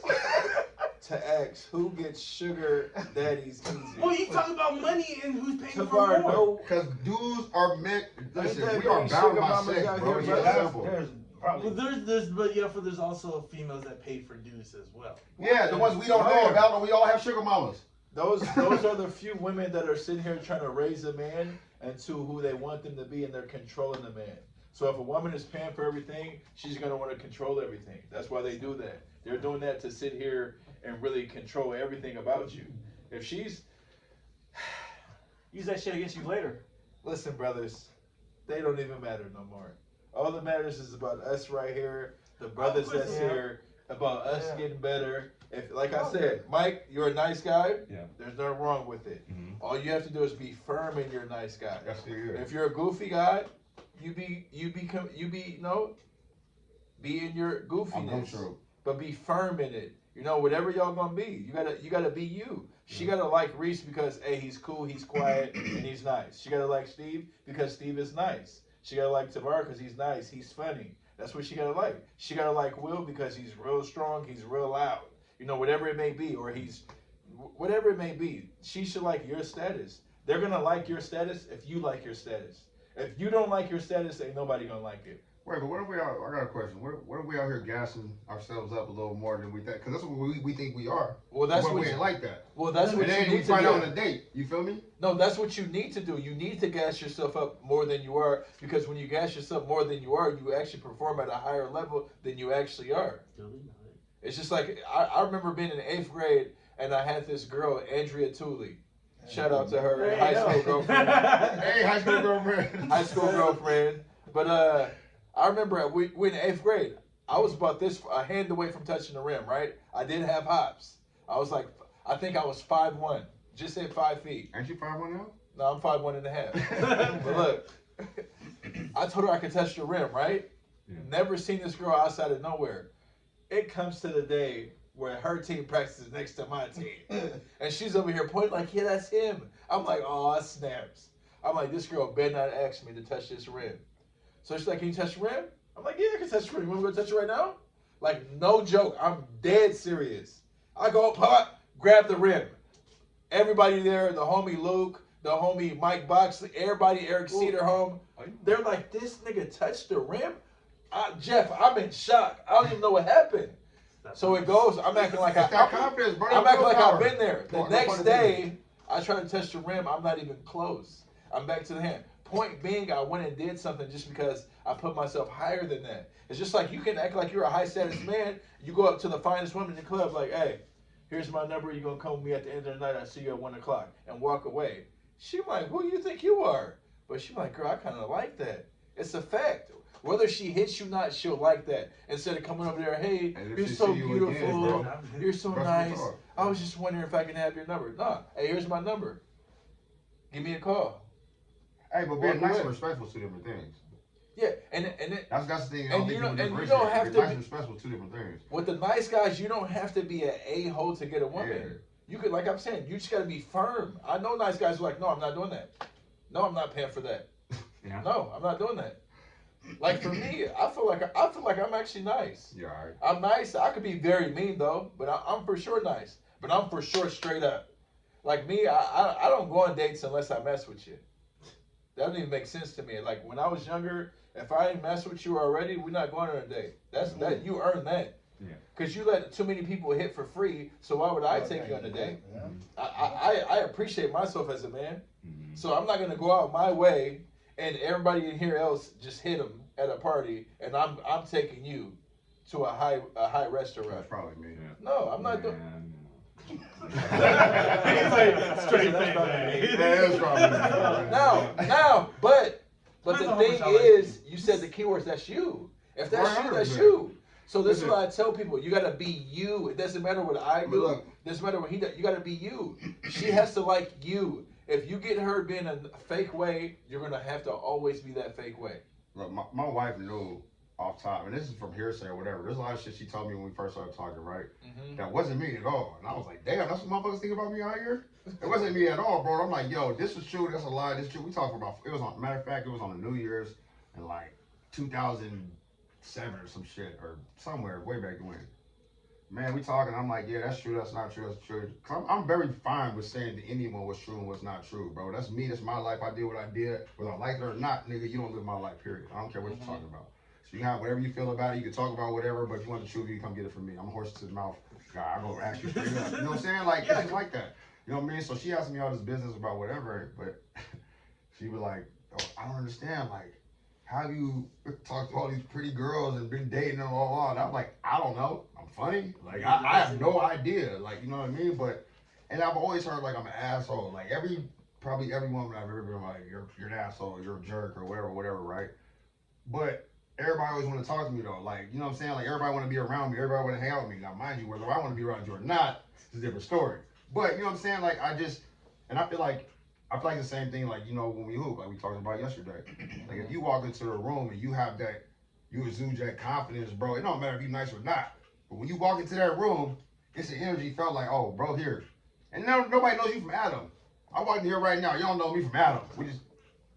to ask who gets sugar daddies Well, easy. you talk about money and who's paying for Tamar, more. no. Because dudes are meant. Listen, that we are many bound sugar by mamas sex, out bro. here, It's bro. that That's- simple. there's probably Well, but yeah, there's also females that pay for dudes as well. Yeah, the ones we don't know about, and we all have sugar mamas. Those are the few women that are sitting here trying to raise a man into who they want them to be, and they're controlling the man. So if a woman is paying for everything, she's gonna want to control everything. That's why they do that. They're doing that to sit here and really control everything about you. If she's Use that shit against you later. listen, brothers, they don't even matter no more. All that matters is about us right here, the brothers that's Yeah. here, about us Yeah. getting better. If, like I said, Mike, you're a nice guy. Yeah. There's nothing wrong with it. Mhm. All you have to do is be firm in your nice guy. That's the year. If you're a goofy guy, be in your I'm goofiness, true. but be firm in it. You know, whatever y'all gonna be, you gotta be you. She gotta like Reese because hey, he's cool, he's quiet, and he's nice. She gotta like Steve because Steve is nice. She gotta like Tamar because he's nice, he's funny. That's what she gotta like. She gotta like Will because he's real strong, he's real loud. You know, whatever it may be, or he's whatever it may be. She should like your status. They're gonna like your status if you like your status. If you don't like your status, ain't nobody gonna like it. Wait, but what if we out? I got a question. What if we out here gassing ourselves up a little more than we think? Because that's what we think we are. Well, that's But what we ain't you, like that. well, that's what And then you we need to find do. out on a date. You feel me? No, that's what you need to do. You need to gas yourself up more than you are, because when you gas yourself more than you are, you actually perform at a higher level than you actually are. It's just like I remember being in 8th grade and I had this girl, Andrea Tooley. Shout out to her Hey, high yo. school girlfriend. Hey, high school girlfriend. High school girlfriend. But I remember we in 8th grade. I was about a hand away from touching the rim, right? I did have hops. I was like, I think I was 5'1", just hit 5 feet. Ain't you 5'1" now? No, I'm 5'1" and a half. But look, I told her I could touch the rim, right? Yeah. Never seen this girl outside of nowhere. It comes to the day where her team practices next to my team. And she's over here pointing like, yeah, that's him. I'm like, oh, snaps. I'm like, this girl better not ask me to touch this rim. So she's like, can you touch the rim? I'm like, yeah, I can touch the rim. You want me to go touch it right now? Like, no joke. I'm dead serious. I go up, grab the rim. everybody there, the homie Luke, the homie Mike Boxley, everybody, Eric Cedarholm, they're like, this nigga touched the rim? Jeff, I'm in shock. I don't even know what happened. So it goes, I'm acting like It's that confidence, bro. I'm That's acting like willpower. I've been there. The No next pun day, intended. I try to touch the rim. I'm not even close. I'm back to the hand. Point being, I went and did something just because I put myself higher than that. It's just like you can act like you're a high status man. You go up to the finest woman in the club, like, hey, here's my number. You're going to come with me at the end of the night. I see you at 1 o'clock and walk away. She like, who do you think you are? But she like, girl, I kind of like that. It's a fact. Whether she hits you not, she'll like that. Instead of coming over there, hey, And if you're she so see you beautiful. again, bro, You're so that's nice. what's up. I was just wondering if I can have your number. Nah, hey, here's my number. Give me a call. Hey, but being Walk nice away. and respectful is two different things. Yeah, and it, That's the thing. I And don't you think don't- people and you differentiate. don't have Being to nice be- and respectful is two different things. with the nice guys, you don't have to be an a-hole to get a woman. Yeah. You could, like I'm saying, you just got to be firm. I know nice guys are like, no, I'm not doing that. No, I'm not paying for that. Yeah. No, I'm not doing that. Like for me, I feel like I'm actually nice. Yeah, all right. I'm nice. I could be very mean though, but I'm for sure nice. But I'm for sure straight up. Like me, I don't go on dates unless I mess with you. That doesn't even make sense to me. Like when I was younger, if I ain't mess with you already, we're not going on a date. That you earn that. Yeah. Cause you let too many people hit for free, so why would I take you on a date? I appreciate myself as a man, Mhm. so I'm not gonna go out my way and everybody in here else just hit them at a party, and I'm taking you to a high restaurant. That's probably me. No, I'm not doing. He's like, straight face. Yeah, that's probably me. Now, but the Depends on how thing much I like is, you said the keywords. That's you. If that's you, that's 100%. you. So this is Listen. what I tell people: you gotta be you. It doesn't matter what I But do. look. It doesn't matter what he does. You gotta be you. She has to like you. If you get her being a fake way, you're gonna have to always be that fake way. Look, my wife knew off top, and this is from hearsay or whatever. There's a lot of shit she told me when we first started talking, right? Mm-hmm. That wasn't me at all. And I was like, damn, that's what motherfuckers think about me out here? It wasn't me at all, bro. I'm like, yo, this was true, that's a lie, this is true. We talked about, it was on, matter of fact, it was on the New Year's in like 2007 or some shit, or somewhere way back when. Man, we talking, I'm like, yeah, that's true, that's not true, that's true. Cause I'm very fine with saying to anyone what's true and what's not true, bro. That's me, that's my life, I did what I did. Whether I like it or not, nigga, you don't live my life, period. I don't care what you're talking about. So you have whatever you feel about it, you can talk about whatever, but if you want the truth, you can come get it from me. I'm a horse to the mouth guy. I go ask you straight up. You know what I'm saying? Like, it's just like that. You know what I mean? So she asked me all this business about whatever, but she was like, oh, I don't understand, like, how do you talk to all these pretty girls and been dating them all on? I'm like, I don't know. I'm funny. Like, I have no idea. Like, you know what I mean? But, and I've always heard, like, I'm an asshole. Like, probably every woman I've ever been like, you're an asshole, you're a jerk, or whatever, right? But everybody always want to talk to me, though. Like, you know what I'm saying? Like, everybody want to be around me. Everybody want to hang out with me. Now, mind you, whether I want to be around you or not, it's a different story. But, you know what I'm saying? Like, I feel like the same thing, like, you know, when we hoop, like we talked about yesterday. Like, if you walk into a room and you have that, you exude that confidence, bro, it don't matter if you're nice or not. But when you walk into that room, it's an energy felt like, oh, bro, here. And nobody knows you from Adam. I walk in here right now. Y'all know me from Adam. We just,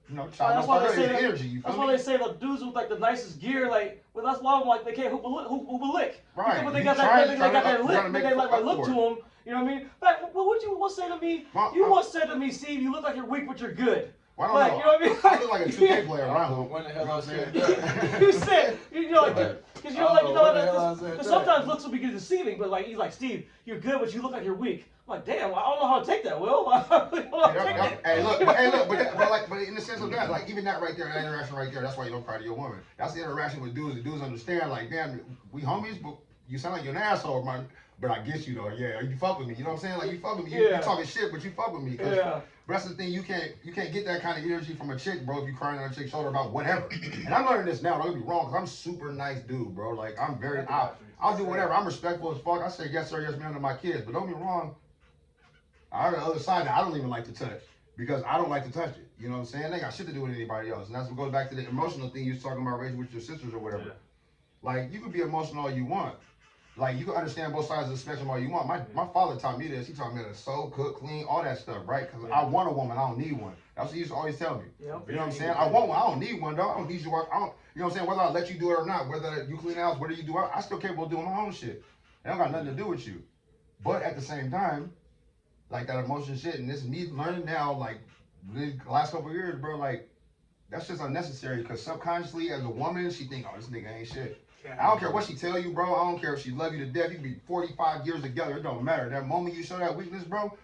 you know, trying to That's why they start say the that. energy. You That's feel why me? they say the dudes with like the nicest gear, like, well, that's why I'm like they can't hoop a lick. Right. But they You got trying- that, they trying got to that up- lick, trying to but make they like up look for to it. them. You know what I mean? Like, what you once said to me? Well, You once said to me, Steve, you look like you're weak, but you're good. Well, I Like, don't you know what I know. mean? I look like a 2K player around. When the hell You know I what I'm said saying? that? You said, you know, like, because you're like, you know, When the hell I said because that? sometimes looks will be deceiving, but like, he's like, Steve, you're good, but you look like you're weak. I'm like, damn, I don't know how to take that, Will. I don't know how to take that. Hey, look, but in the sense of that, like even that right there, that interaction right there, that's why you don't cry to your woman. That's the interaction with dudes. The dudes understand, like, damn, we homies, but you sound like you're an asshole, man. But I get you though, yeah. You fuck with me, you know what I'm saying? Like you fuck with me. You Yeah. talking shit, but you fuck with me. Yeah. But that's the thing, you can't get that kind of energy from a chick, bro, if you crying on a chick's shoulder about whatever. And I'm learning this now, don't get me wrong, because I'm super nice dude, bro. Like I'm very I'll do whatever. I'm respectful as fuck. I say yes sir, yes ma'am to my kids. But don't get me wrong, I heard the other side that I don't even like to touch. Because I don't like to touch it. You know what I'm saying? They got shit to do with anybody else. And that's what goes back to the emotional thing you was talking about raising with your sisters or whatever. Yeah. Like you can be emotional all you want. Like you can understand both sides of the spectrum all you want. My father taught me this. He taught me how to sew, cook, clean, all that stuff, right? Because I want a woman, I don't need one. That's what he used to always tell me. Yep. You know what I'm saying? I want one, I don't need one, though. I don't need you. You know what I'm saying? Whether I let you do it or not, whether you clean the house, whether you do, I still capable of doing my own shit. It don't got nothing to do with you. But at the same time, like that emotion shit. And this is me learning now, like the last couple of years, bro. Like that's just unnecessary because subconsciously, as a woman, she think, oh, this nigga ain't shit. I don't care what she tell you, bro. I don't care if she love you to death. You can be 45 years together. It don't matter. That moment you show that weakness, bro,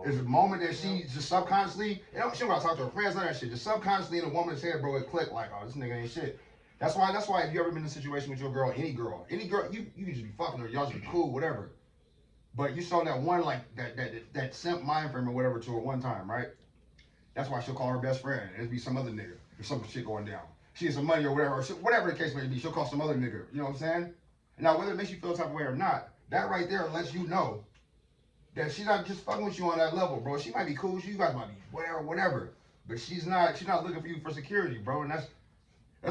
is a moment that she just subconsciously, she don't gotta talk to her friends, none of that shit. Just subconsciously in a woman's head, bro, it click like, oh, this nigga ain't shit. That's why if you ever been in a situation with your girl, any girl, you can just be fucking her, y'all just be cool, whatever. But you saw that one, like, that simp mind frame or whatever to her one time, right? That's why she'll call her best friend. It'll be some other nigga. There's some shit going down. She has some money or whatever, whatever the case may be, she'll call some other nigga. You know what I'm saying? Now, whether it makes you feel the type of way or not, that right there lets you know that she's not just fucking with you on that level, bro. She might be cool with you, you guys might be whatever. But she's not looking for you for security, bro. And that's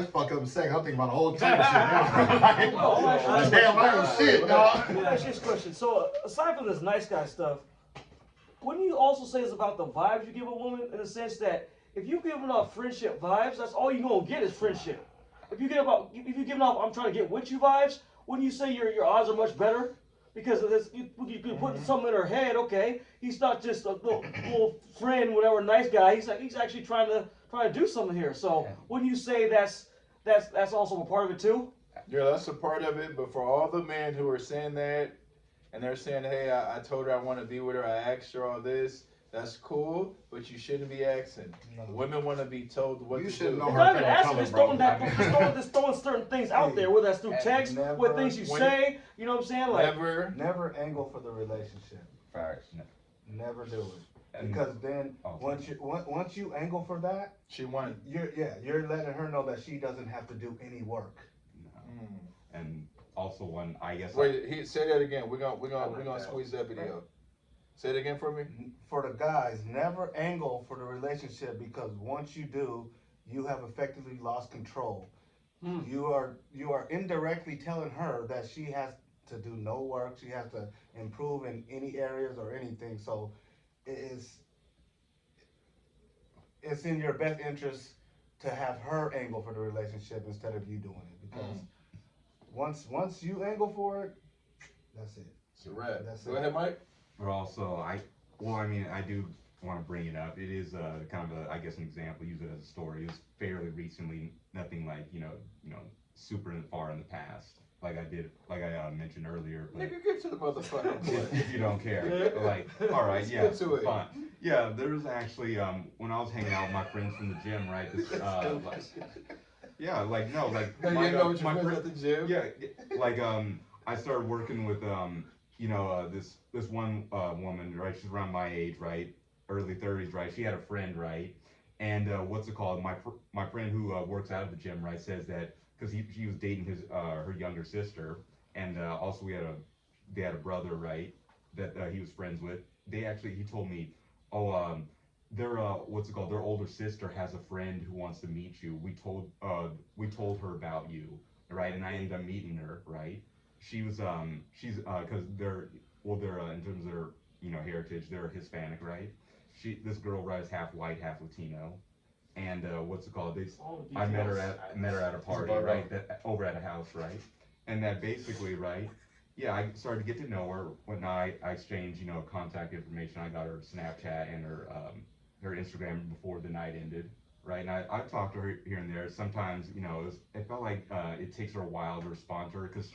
fucked up in a second. I'm thinking about the whole type of shit now. Damn, I ain't shit, dog. Let me ask you this question. So, aside from this nice guy stuff, wouldn't you also say it's about the vibes you give a woman in the sense that if you giving off friendship vibes, that's all you're gonna get is friendship. If you're giving off I'm trying to get with you vibes, wouldn't you say your odds are much better? Because of this, you put something in her head. Okay, he's not just a little friend, whatever, nice guy. He's actually trying to do something here. So wouldn't you say that's also a part of it too? Yeah, that's a part of it. But for all the men who are saying that, and they're saying, hey, I told her I want to be with her, I asked her all this. That's cool, but you shouldn't be asking. No. Women want to be told what you to should do. know It's her not even favorite asking, color, just throwing certain things out there, whether that's through text, what things you say, you know what I'm saying? Like, Never angle for the relationship. Facts. Never do it. Because then once you angle for that, she won. You're letting her know that she doesn't have to do any work. No. And also one, I guess. Wait, say that again. We're gonna squeeze that video. Say it again for me. For the guys, never angle for the relationship because once you do, you have effectively lost control. You are indirectly telling her that she has to do no work. She has to improve in any areas or anything. So it's in your best interest to have her angle for the relationship instead of you doing it. Because once you angle for it, that's it. It's a wrap. Go ahead, Mike. But also, I do want to bring it up. It is kind of I guess an example. Use it as a story. It was fairly recently. Nothing like super far in the past. Like I mentioned earlier. Nigga, get to the motherfucking point. If you don't care, like, all right, yeah, get to it. fine. Yeah, there was actually when I was hanging out with my friends from the gym, right? This yeah, like no, like you my, know with your my friends at the gym. Yeah, like I started working with this one woman, right? She's around my age, right? Early 30s, right? She had a friend, right? And what's it called? My friend who works out of the gym, right, says that because he was dating her younger sister, and also they had a brother, right, that he was friends with. He told me, their what's it called? Their older sister has a friend who wants to meet you. We told her about you, right? And I ended up meeting her, right? She's because they're in terms of their heritage, they're Hispanic, right? This girl, right, is half white, half Latino, and what's it called? I met her at a party, right? Over at a house, right? And that basically, right? Yeah, I started to get to know her. When I exchanged, contact information. I got her Snapchat and her Instagram before the night ended, right? And I talked to her here and there. Sometimes, it felt like it takes her a while to respond to her because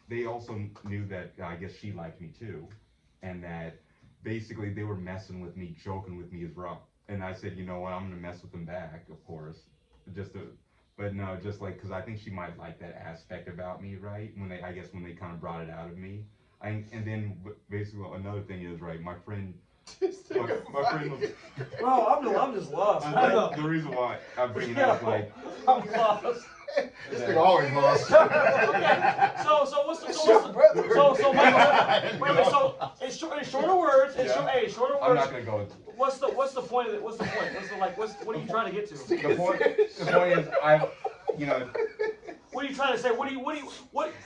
they also knew that I guess she liked me too, and that basically they were messing with me, joking with me as well. And I said, you know what, I'm gonna mess with them back, of course, but no, just like because I think she might like that aspect about me, right? When they kind of brought it out of me. And then basically another thing is, right, my friend. My friend was. Bro, I'm just lost. The reason why I'm bringing it up, like. I'm lost. This nigga always lost. Okay. So what's the Michael, wait, so in shorter words, shorter words. I'm not gonna go into. What's the point of it? What's the point? What are you trying to get to? The point is What are you trying to say? What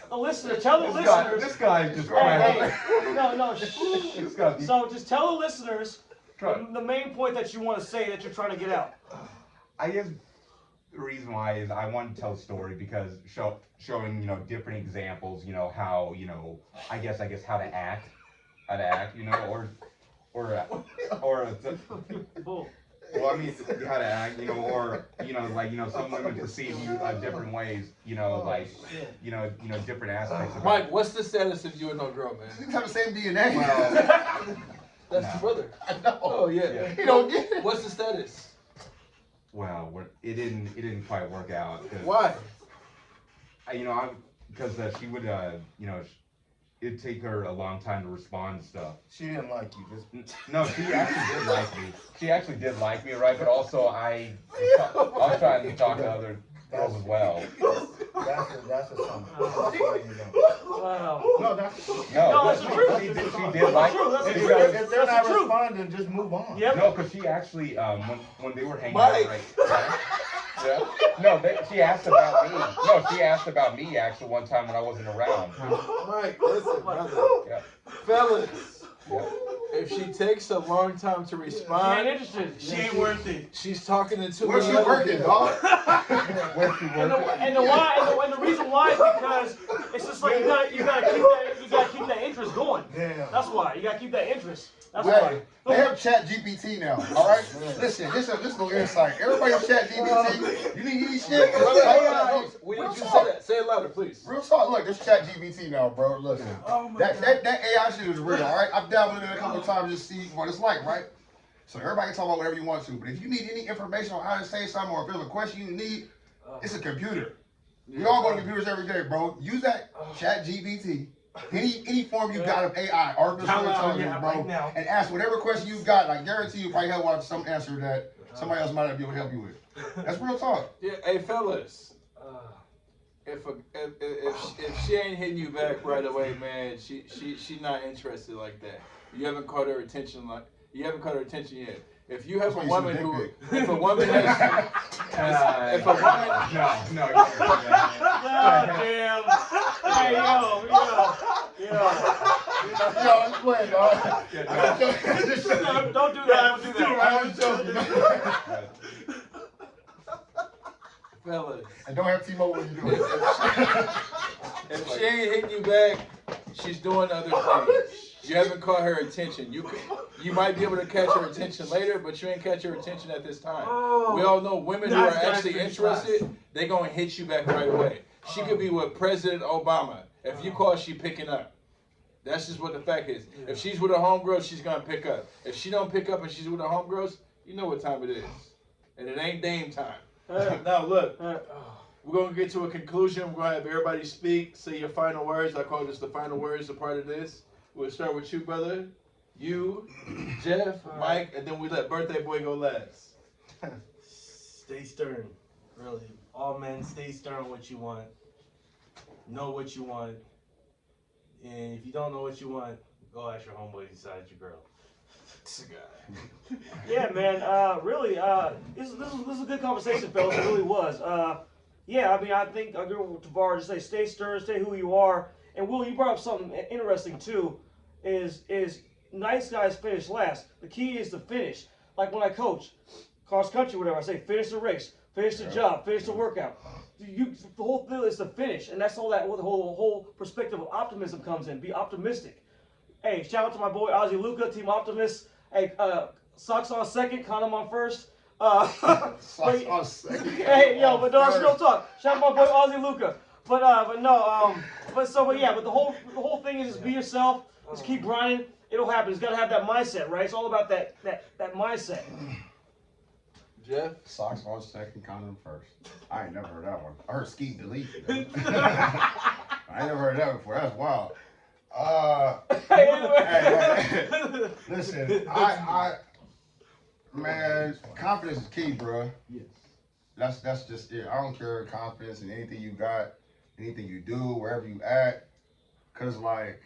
the listener? Tell the listeners. This guy just Hey, no. This guy. So just tell the listeners the main point that you want to say that you're trying to get out. I guess the reason why is I want to tell a story because showing different examples, how I guess how to act, or Bull. well, I mean, how to act, you know, or like, some women perceive you different ways, different aspects of Mike, what's the status of you and no girl, man? We have the same DNA. Well, That's No. your brother. I know. Oh yeah. Yeah. He don't get it. What's the status? well, it didn't quite work out. 'Cause Why? Because she would, it'd take her a long time to respond to stuff. She didn't like you. Just No, she actually did like me. She actually did like me, right? But also, I was trying to talk to other girls as well. that's a son. That's why you don't. Wow. No, that's No, No, that's the truth. she did like. That's the if, truth. they're- That's if they're the not truth. responding, just move on. Yep. No, because she actually, when they were hanging Mike. out, right? Yeah. No, she asked about me. No, she asked about me actually one time when I wasn't around. Mike, listen, brother. Yeah. Fellas, Yeah. if she takes a long time to She ain't respond, interested. She ain't worth it. she's talking to too Where's many she other working, people. dog? Where's she And working? the reason why is because it's just like you gotta keep that interest going. Damn. That's why you gotta keep that interest. That's Hey, why. they have Chat GPT now. All right, listen, this is little insight. Everybody have Chat GPT. You need shit. Brother, Hey, we need real you to say talk. that. Say it louder, please. Real talk. Look, there's Chat GPT now, bro. Listen, Oh my that AI shit is real. All right, I've dabbled in it a couple of times to see what it's like, right? So everybody can talk about whatever you want to, but if you need any information on how to say something or if there's a question you need, it's a computer. We all go to computers every day, bro. Use that Chat GPT. Any form you got of AI, artificial Download intelligence, it bro, right now. and ask whatever question you got. I guarantee you probably have some answer that somebody else might not be able to help you with. That's real talk. Yeah, hey fellas, if she ain't hitting you back right away, man, she not interested like that. You haven't caught her attention yet. If you have a That's why you woman see who, dick if a woman has, if a woman, No. God damn. Hey, yo. Yo, I'm playing, dog. Don't do that. Don't do that. I was joking. fellas, And don't have T-Mobile when you do it. if she ain't hitting you back, she's doing other things. You haven't caught her attention. You might be able to catch her attention later, but you ain't catch her attention at this time. We all know women who are Nice, nice, actually nice, interested, they gonna hit you back right away. She could be with President Obama. If you call, she picking up. That's just what the fact is. If she's with a homegirl, she's gonna pick up. If she don't pick up and she's with her homegirls, you know what time it is. And it ain't Dame time. Now look, we're gonna get to a conclusion. We're gonna have everybody speak, say your final words. I call this the final words, a part of this. We'll start with you, brother. You, Jeff, Mike, and then we let Birthday Boy go last. Stay stern, really. All men, stay stern what you want. Know what you want. And if you don't know what you want, go ask your homeboy beside your girl. This guy. Yeah, man. Really, this is a good conversation, fellas. It really was. Yeah, I mean, I think I agree with Tavar. Just say, stay stern, stay who you are. And Will, you brought up something interesting too. Is nice guys finish last. The key is to finish. Like when I coach cross country, whatever, I say finish the race, finish the job, finish the workout. The whole thing is to finish, and that's all that the whole perspective of optimism comes in. Be optimistic. Hey, shout out to my boy Ozzy Luca, Team Optimist. Hey, Socks on second, Condom on first. Socks on second. Hey, yo, but no, that's real talk. Shout out my boy Ozzy Luca. But the whole thing is just be yourself. Just keep grinding. It'll happen. It's gotta have that mindset, right? It's all about that mindset. Jeff? Socks on second, condom first. I ain't never heard that one. I heard Skeet delete. I ain't never heard that before. That's wild. Hey, listen, man, confidence is key, bro. Yes. That's just it. I don't care confidence in anything you got, anything you do, wherever you at. Cause like,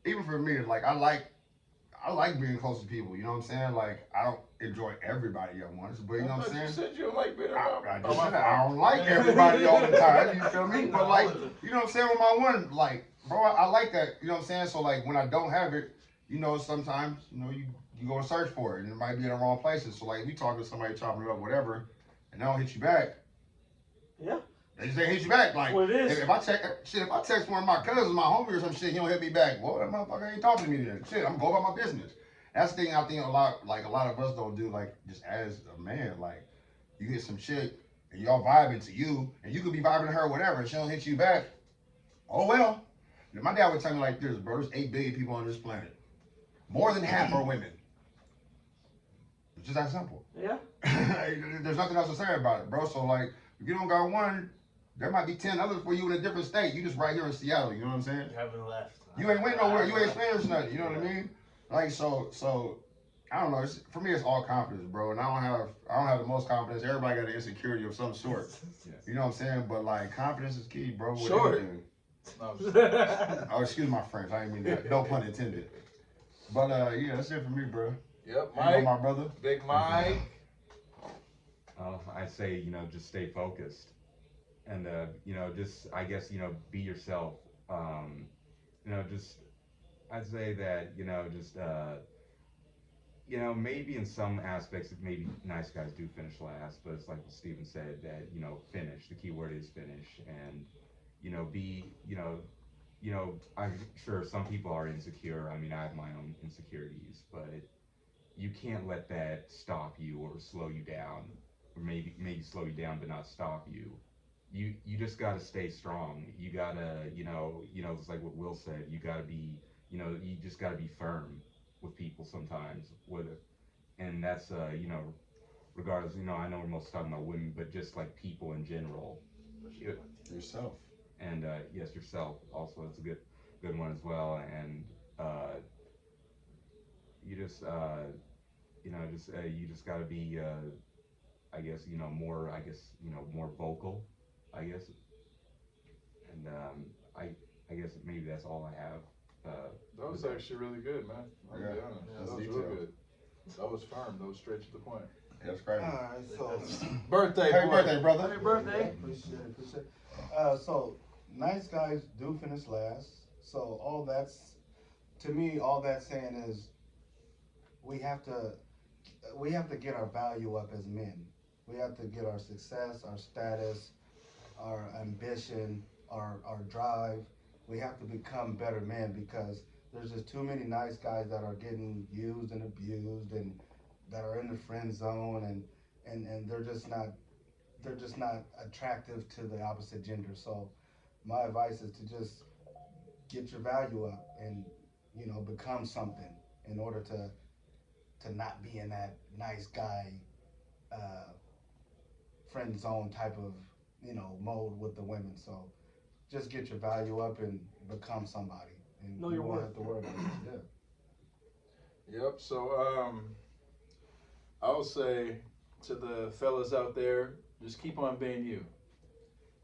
even for me, like I like being close to people. You know what I'm saying? Like I don't enjoy everybody at once, but you know what I'm saying? You said you don't like being I around. just said I don't like everybody all the time. You feel me? But like, you know what I'm saying? With my one, like, bro, I like that. You know what I'm saying? So like, when I don't have it, you know, sometimes you go and search for it, and it might be in the wrong places. So like, if you talk to somebody chopping it up, whatever, and they don't hit you back, Yeah. they just ain't hit you back. Like, What it is. if I text one of my cousins, my homie or some shit, he don't hit me back. Well, that motherfucker ain't talking to me then. Shit, I'm going about my business. That's the thing I think a lot of us don't do. Like just as a man, like you hit some chick and y'all vibing to you, and you could be vibing to her, whatever, and she don't hit you back. Oh well. My dad would tell me like this, bro. There's 8 billion people on this planet. More than half are women. It's just that simple. Yeah. There's nothing else to say about it, bro. So like, if you don't got one, there might be 10 others for you in a different state. You just right here in Seattle. You know what I'm saying? You haven't left. You ain't went nowhere. You ain't experienced nothing. You know what I mean? Like so I don't know. For me, it's all confidence, bro. And I don't have the most confidence. Everybody got an insecurity of some sort. You know what I'm saying? But like, confidence is key, bro. With Sure. everything. No, Oh, excuse my French. I didn't mean that. No pun intended. But yeah, that's it for me, bro. yep, You know, Mike, my brother. Big Mike. I say, just stay focused, and just I guess be yourself. Just I'd say that maybe in some aspects, maybe nice guys do finish last, but it's like what Steven said that finish. The key word is finish, and be I'm sure some people are insecure. I mean, I have my own insecurities, but you can't let that stop you or slow you down, or maybe slow you down but not stop you. You just gotta stay strong. You gotta it's like what Will said. You gotta be you just gotta be firm with people sometimes. And that's regardless. I know we're mostly talking about women, but just like people in general. Yourself. And yes, yourself also. That's a good one as well. And you just you just gotta be I guess more vocal, I guess. And I guess maybe that's all I have. That was actually really good, man. I'll be honest. That's That was detailed. real good. That was firm. That was straight to the point. That's crazy. Alright, so Birthday Happy boy. birthday, brother. Happy birthday. appreciate it. So nice guys do finish last. So all that's saying is we have to get our value up as men. We have to get our success, our status, our ambition, our drive. We have to become better men because there's just too many nice guys that are getting used and abused and that are in the friend zone and they're just not attractive to the opposite gender. So my advice is to just get your value up and become something in order to not be in that nice guy friend zone type of mode with the women. So just get your value up and become somebody, and Know you your won't worth. have to worry about it. Yeah. Yep. So I would say to the fellas out there, just keep on being you.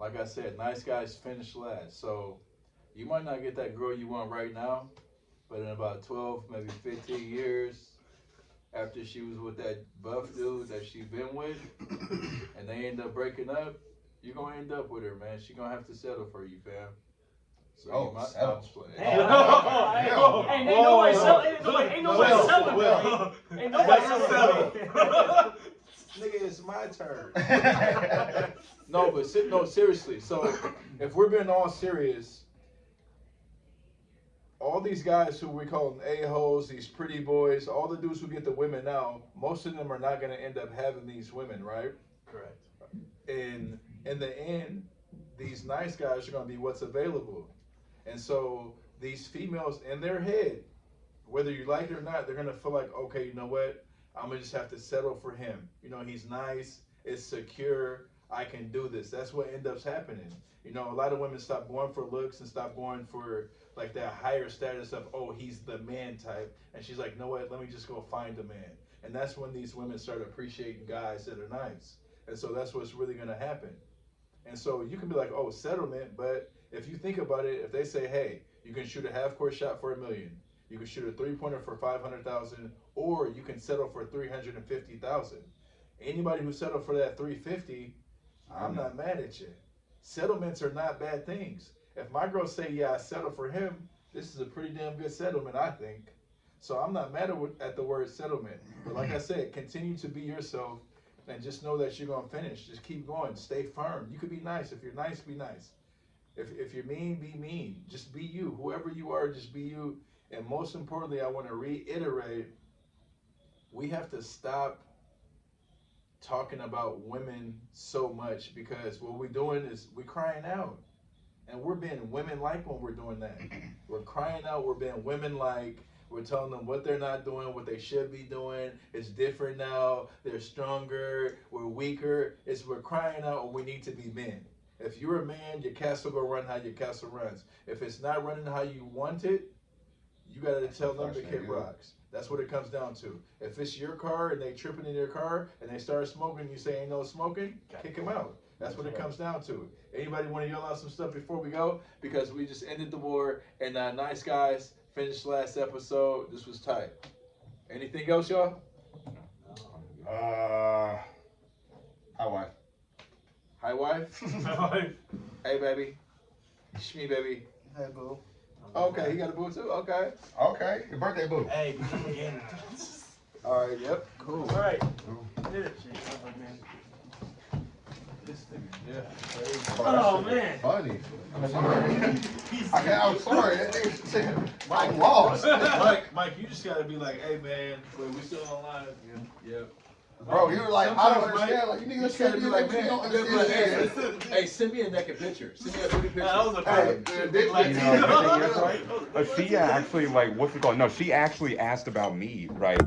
Like I said, nice guys finish last. So you might not get that girl you want right now, but in about 12, maybe 15 years, after she was with that buff dude that she been with, and they end up breaking up, you're gonna end up with her, man. She gonna have to settle for you, fam. So Oh, you might settle. just play. Hey, ain't nobody selling. Ain't nobody selling. Will. Ain't nobody Will. selling. Nigga, it's my turn. No, but no, seriously. So if we're being all serious, all these guys who we call them a-holes, these pretty boys, all the dudes who get the women now, most of them are not going to end up having these women, right? Correct. And in the end, these nice guys are going to be what's available. And so these females in their head, whether you like it or not, they're going to feel like, okay, you know what? I'm going to just have to settle for him. He's nice, it's secure, I can do this. That's what ends up happening. A lot of women stop going for looks and stop going for like that higher status of, oh, he's the man type. And she's like, you know what? Let me just go find a man. And that's when these women start appreciating guys that are nice. And so that's what's really going to happen. And so you can be like, oh, settlement. But if you think about it, if they say, hey, you can shoot a half-court shot for $1 million, you can shoot a three-pointer for $500,000, or you can settle for $350,000. Anybody who settled for that $350,000, I'm not mad at you. Settlements are not bad things. If my girls say, yeah, I settle for him, this is a pretty damn good settlement, I think. So I'm not mad at the word settlement. But like I said, continue to be yourself and just know that you're going to finish. Just keep going. Stay firm. You could be nice. If you're nice, be nice. If you're mean, be mean. Just be you. Whoever you are, just be you. And most importantly, I want to reiterate, we have to stop talking about women so much, because what we're doing is we're crying out. And we're being women-like when we're doing that. We're crying out, we're being women-like. We're telling them what they're not doing, what they should be doing. It's different now. They're stronger. We're weaker. We're crying out when we need to be men. If you're a man, your castle gonna run how your castle runs. If it's not running how you want it, you gotta tell them to kick rocks. That's what it comes down to. If it's your car and they tripping in your car and they start smoking, you say ain't no smoking, kick them out. That's what it comes down to. Anybody want to yell out some stuff before we go? Because we just ended the war, and Nice Guys finished last episode. This was tight. Anything else, y'all? Hi, wife. Hi, wife. Hey, baby. Shmee, baby. Hey, boo. Okay, he got a boo too? Okay. Okay, your birthday boo. Hey, become a gamer. All right, yep. Cool. All right. Did it, shit. Man. Yeah. Oh man. Funny. I'm sorry. I'm sorry. That thing's saying Mike lost. Mike, you just gotta be like, hey man, wait, we still online? Yep. Bro, you were like, I don't Sometimes, understand. Mike, Like, you You niggas just gotta can't be like, man, don't you gotta be like, understand. hey, send me a naked picture. Send me a booty picture. That was a Hey, perfect. big You know, the thing is, she actually, like, what's it called? No, she actually asked about me, right?